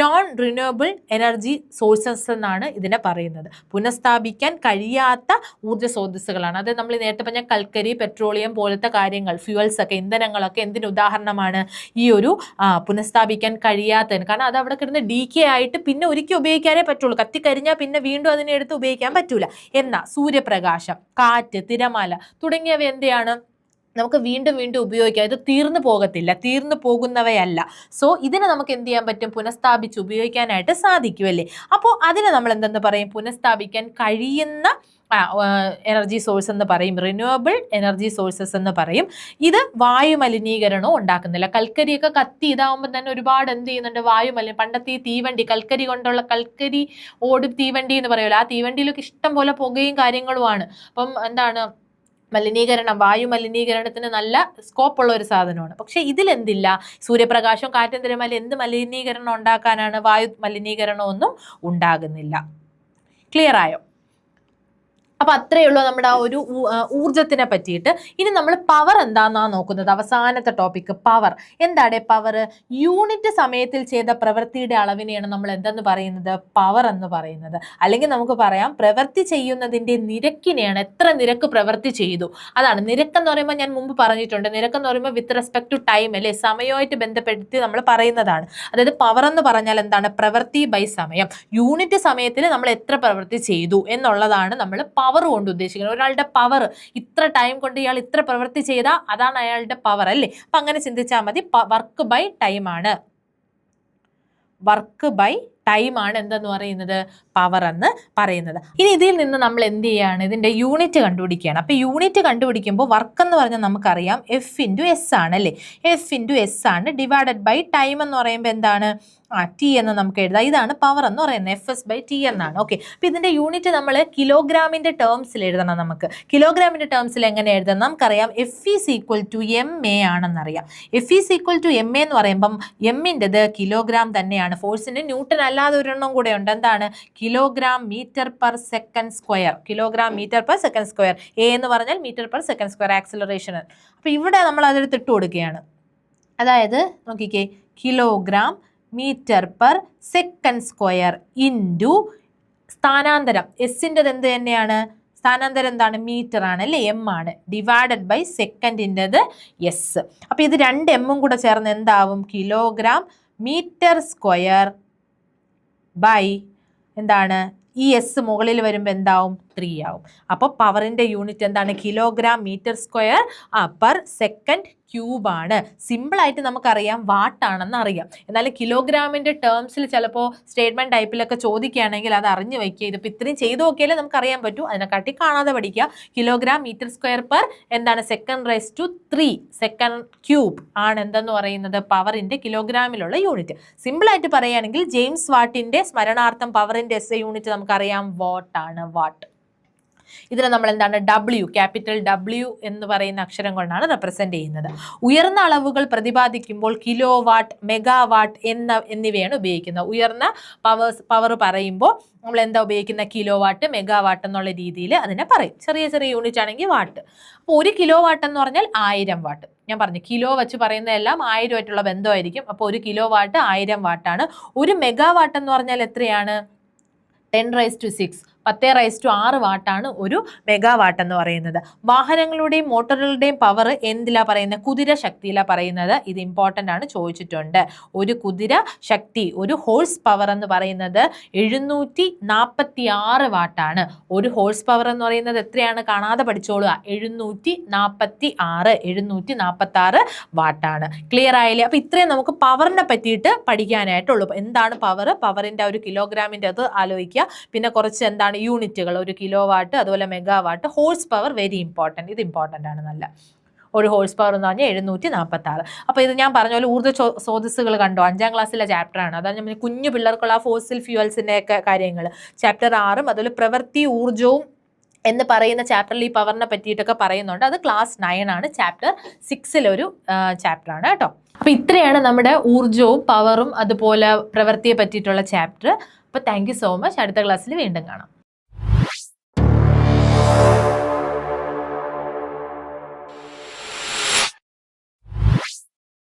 നോൺ റിന്യൂവബിൾ എനർജി സോഴ്സസ് എന്നാണ് ഇതിനെ പറയുന്നത്. പുനഃസ്ഥാപിക്കാൻ കഴിയാത്ത ഊർജ്ജ സ്രോതസ്സുകളാണ്. അത് നമ്മൾ നേരത്തെ പറഞ്ഞ കൽക്കരി, പെട്രോളിയം പോലത്തെ കാര്യങ്ങൾ, ഫ്യൂവൽസ് ഒക്കെ, ഇന്ധനങ്ങളൊക്കെ എന്തിന് ഉദാഹരണമാണ്? ഈ ഒരു പുനഃസ്ഥാപിക്കാൻ കഴിയാത്തതിന്. കാരണം അത് അവിടെ കിടന്ന് ഡീക്കേ ആയിട്ട് പിന്നെ ഒരിക്കലും ഉപയോഗിക്കാനേ പറ്റുള്ളൂ. കത്തിക്കരിഞ്ഞാൽ പിന്നെ വീണ്ടും അതിനെ എടുത്ത് ഉപയോഗിക്കാൻ പറ്റൂല. എന്നാൽ സൂര്യപ്രകാശം, കാറ്റ്, തിരമാല തുടങ്ങിയവ എന്തെയാണ്? നമുക്ക് വീണ്ടും വീണ്ടും ഉപയോഗിക്കാം. ഇത് തീർന്നു പോകത്തില്ല, തീർന്നു പോകുന്നവയല്ല. സോ ഇതിനെ നമുക്ക് എന്ത് ചെയ്യാൻ പറ്റും? പുനഃസ്ഥാപിച്ച് ഉപയോഗിക്കാനായിട്ട് സാധിക്കുമല്ലേ. അപ്പോൾ അതിനെ നമ്മൾ എന്തെന്ന് പറയും? പുനഃസ്ഥാപിക്കാൻ കഴിയുന്ന എനർജി സോഴ്സ് എന്ന് പറയും, റിന്യൂവബിൾ എനർജി സോഴ്സസ് എന്ന് പറയും. ഇത് വായു മലിനീകരണവും ഉണ്ടാക്കുന്നില്ല. കൽക്കരിയൊക്കെ കത്തി ഇതാവുമ്പോൾ തന്നെ ഒരുപാട് എന്ത് ചെയ്യുന്നുണ്ട്? വായുമലിനീകരണം. പണ്ടത്തെ ഈ തീവണ്ടി, കൽക്കരി കൊണ്ടുള്ള കൽക്കരി ഓടും തീവണ്ടി എന്ന് പറയുമല്ലോ, ആ തീവണ്ടിയിലൊക്കെ ഇഷ്ടം പോലെ പുകയും കാര്യങ്ങളുമാണ്. അപ്പം മലിനീകരണം, വായു മലിനീകരണത്തിന് നല്ല സ്കോപ്പുള്ള ഒരു സാധനമാണ്. പക്ഷെ ഇതിലെന്തില്ല? സൂര്യപ്രകാശം, കാറ്റും തിരമാല എന്ത് മലിനീകരണം ഉണ്ടാക്കാനാണ്? വായു മലിനീകരണമൊന്നും ഉണ്ടാകുന്നില്ല. ക്ലിയർ ആയോ? അപ്പൊ അത്രയേ ഉള്ളൂ നമ്മുടെ ആ ഒരു ഊർജത്തിനെ പറ്റിയിട്ട്. ഇനി നമ്മൾ പവർ എന്താണെന്നാണ് നോക്കുന്നത്. അവസാനത്തെ ടോപ്പിക് പവർ. എന്താണ് പവർ? യൂണിറ്റ് സമയത്തിൽ ചെയ്ത പ്രവൃത്തിയുടെ അളവിനെയാണ് നമ്മൾ എന്തെന്ന് പറയുന്നത്? പവർ എന്ന് പറയുന്നത്. അല്ലെങ്കിൽ നമുക്ക് പറയാം പ്രവൃത്തി ചെയ്യുന്നതിന്റെ നിരക്കിനെയാണ്. എത്ര നിരക്ക് പ്രവൃത്തി ചെയ്തു, അതാണ് നിരക്ക് എന്ന് പറയുമ്പോൾ. ഞാൻ മുമ്പ് പറഞ്ഞിട്ടുണ്ട്, നിരക്ക് എന്ന് പറയുമ്പോൾ വിത്ത് റെസ്പെക്ട് ടു ടൈം അല്ലെ, സമയമായിട്ട് ബന്ധപ്പെടുത്തി നമ്മൾ പറയുന്നതാണ്. അതായത് പവർ എന്ന് പറഞ്ഞാൽ എന്താണ്? പ്രവൃത്തി ബൈ സമയം. യൂണിറ്റ് സമയത്തിൽ നമ്മൾ എത്ര പ്രവൃത്തി ചെയ്തു എന്നുള്ളതാണ് നമ്മൾ പവർ കൊണ്ട് ഉദ്ദേശിക്കുന്നത്. ഒരാളുടെ പവർ, ഇത്ര ടൈം കൊണ്ട് ഇയാൾ ഇത്ര പ്രവൃത്തി ചെയ്താൽ അതാണ് അയാളുടെ പവർ അല്ലേ. അപ്പൊ അങ്ങനെ ചിന്തിച്ചാൽ മതി. വർക്ക് ബൈ ടൈം ആണ്. വർക്ക് ബൈ ടൈം ആണ് എന്തെന്ന് പറയുന്നത്? പവർ എന്ന് പറയുന്നത്. ഇനി ഇതിൽ നിന്ന് നമ്മൾ എന്ത് ചെയ്യാണ്? ഇതിന്റെ യൂണിറ്റ് കണ്ടുപിടിക്കുകയാണ്. അപ്പൊ യൂണിറ്റ് കണ്ടുപിടിക്കുമ്പോൾ വർക്ക് എന്ന് പറഞ്ഞാൽ നമുക്കറിയാം F/S ആണ് അല്ലേ. F/S ആണ്. ഡിവൈഡഡ് ബൈ ടൈം എന്ന് പറയുമ്പോൾ എന്താണ്? T എന്ന് നമുക്ക് എഴുതാം. ഇതാണ് പവർ എന്ന് പറയുന്നത്. F/S/T എന്നാണ്. ഓക്കെ, അപ്പൊ ഇതിന്റെ യൂണിറ്റ് നമ്മൾ കിലോഗ്രാമിന്റെ ടേംസിൽ എഴുതണം. നമുക്ക് കിലോഗ്രാമിന്റെ ടേംസിൽ എങ്ങനെ എഴുതാം? നമുക്കറിയാം F=ma ആണെന്നറിയാം. F=ma എന്ന് പറയുമ്പം എമ്മിൻ്റെത് കിലോഗ്രാം തന്നെയാണ്. ഫോഴ്സിന് ന്യൂട്ടൺ അല്ലാതെ ഒരെണ്ണം കൂടെ ഉണ്ട്. എന്താണ്? Kilogram metre per second square. Kilogram metre per second square. A എന്ന് പറഞ്ഞാൽ metre per second square, acceleration. അപ്പൊ ഇവിടെ നമ്മൾ അതെടുത്ത് ഇട്ട് കൊടുക്കുകയാണ്. അതായത് നോക്കിക്കേ, kilogram metre per second square into സ്ഥാനാന്തരം. എസിൻ്റെത് എന്ത് തന്നെയാണ്? സ്ഥാനാന്തരം എന്താണ്? മീറ്റർ ആണ് അല്ലേ, എം ആണ്. ഡിവൈഡഡ് ബൈ സെക്കൻഡിൻ്റെത് എസ്. അപ്പൊ ഇത് 2 എമ്മും കൂടെ ചേർന്ന് എന്താവും? കിലോഗ്രാം മീറ്റർ സ്ക്വയർ ബൈ എന്താണ്? ഈ എസ് മുകളിൽ വരുമ്പോൾ എന്താവും? 3 ആവും. അപ്പോൾ പവറിന്റെ യൂണിറ്റ് എന്താണ്? Kilogram metre square per second ക്യൂബാണ്. സിമ്പിളായിട്ട് നമുക്കറിയാം വാട്ടാണെന്ന് അറിയാം. എന്നാലും കിലോഗ്രാമിൻ്റെ ടേംസിൽ ചിലപ്പോൾ സ്റ്റേറ്റ്മെൻറ്റ് ടൈപ്പിലൊക്കെ ചോദിക്കുകയാണെങ്കിൽ അത് അറിഞ്ഞു വയ്ക്കുക. ഇതിപ്പോൾ ഇത്രയും ചെയ്ത് നോക്കിയാലേ നമുക്കറിയാൻ പറ്റൂ. അതിനെക്കാട്ടി കാണാതെ പഠിക്കുക. കിലോഗ്രാം മീറ്റർ സ്ക്വയർ പെർ എന്താണ് (10⁻³ സെക്കൻഡ് ക്യൂബ് ആണ് എന്തെന്ന് പറയുന്നത് പവറിൻ്റെ കിലോഗ്രാമിലുള്ള യൂണിറ്റ്. സിമ്പിളായിട്ട് പറയുകയാണെങ്കിൽ ജെയിംസ് വാട്ടിൻ്റെ സ്മരണാർത്ഥം പവറിൻ്റെ SI യൂണിറ്റ് നമുക്കറിയാം വാട്ടാണ്. വാട്ട്. ഇതിനെ നമ്മൾ എന്താണ് ക്യാപിറ്റൽ W എന്ന് പറയുന്ന അക്ഷരം കൊണ്ടാണ് റെപ്രസെന്റ് ചെയ്യുന്നത്. ഉയർന്ന അളവുകൾ പ്രതിപാദിക്കുമ്പോൾ കിലോ വാട്ട്, മെഗാവാട്ട് എന്നിവയാണ് ഉപയോഗിക്കുന്നത്. ഉയർന്ന പവർ പറയുമ്പോൾ നമ്മൾ എന്താ ഉപയോഗിക്കുന്ന കിലോ വാട്ട്, മെഗാവാട്ട് എന്നുള്ള രീതിയിൽ അതിനെ പറയും. ചെറിയ ചെറിയ യൂണിറ്റ് ആണെങ്കിൽ വാട്ട്. അപ്പോൾ 1 കിലോ വാട്ട് എന്ന് പറഞ്ഞാൽ 1000 വാട്ട്. ഞാൻ പറഞ്ഞു കിലോ വെച്ച് പറയുന്നതെല്ലാം 1000 ആയിട്ടുള്ള ബന്ധമായിരിക്കും. അപ്പോൾ 1 കിലോ വാട്ട് 1000 വാട്ടാണ്. 1 മെഗാവാട്ട് എന്ന് പറഞ്ഞാൽ എത്രയാണ്? 10⁻6 10⁻6 വാട്ടാണ് ഒരു മെഗാവാട്ട് എന്ന് പറയുന്നത്. വാഹനങ്ങളുടെയും മോട്ടോറുകളുടെയും പവർ എന്തിലാണ് പറയുന്നത്? കുതിര ശക്തിയിലാണ് പറയുന്നത്. ഇത് ഇമ്പോർട്ടൻ്റ് ആണ്, ചോദിച്ചിട്ടുണ്ട്. ഒരു കുതിര ശക്തി, ഒരു ഹോഴ്സ് പവർ എന്ന് പറയുന്നത് 746 വാട്ടാണ്. ഒരു ഹോഴ്സ് പവർ എന്ന് പറയുന്നത് എത്രയാണ്? കാണാതെ പഠിച്ചോളുക. 746 വാട്ടാണ്. ക്ലിയർ ആയില്ലേ? അപ്പോൾ ഇത്രയും നമുക്ക് പവറിനെ പറ്റിയിട്ട് പഠിക്കാനായിട്ടുള്ളൂ. എന്താണ് പവർ? പവറിൻ്റെ ഒരു കിലോഗ്രാമിൻ്റെ അത് ആലോചിക്കുക. പിന്നെ കുറച്ച് എന്താണ് യൂണിറ്റുകൾ, 1 കിലോ വാട്ട്, അതുപോലെ megawatt. Horse power very important. ഇത് ഇമ്പോർട്ടൻ്റ് ആണ് നല്ല. ഒരു ഹോഴ്സ് പവർ എന്ന് പറഞ്ഞാൽ 746. അപ്പോൾ ഇത് ഞാൻ പറഞ്ഞ പോലെ ഊർജ്ജ സ്രോതസ്സുകൾ കണ്ടോ? 5ാം ക്ലാസ്സിലെ ചാപ്റ്ററാണ്. അതാണ് ഞാൻ കുഞ്ഞു പിള്ളേർക്കുള്ള ആ ഫോസിൽ ഫ്യൂവൽസിൻ്റെ ഒക്കെ കാര്യങ്ങൾ. ചാപ്റ്റർ 6 അതുപോലെ പ്രവൃത്തി ഊർജ്ജവും എന്ന് പറയുന്ന ചാപ്റ്ററിൽ ഈ പവറിനെ പറ്റിയിട്ടൊക്കെ പറയുന്നുണ്ട്. അത് ക്ലാസ് 9 ആണ്. ചാപ്റ്റർ 6-ലൊരു ചാപ്റ്ററാണ് കേട്ടോ. അപ്പോൾ ഇത്രയാണ് നമ്മുടെ ഊർജ്ജവും പവറും അതുപോലെ പ്രവൃത്തിയെ പറ്റിയിട്ടുള്ള ചാപ്റ്റർ. അപ്പോൾ താങ്ക് യു സോ മച്ച്. അടുത്ത ക്ലാസ്സിൽ വീണ്ടും കാണാം.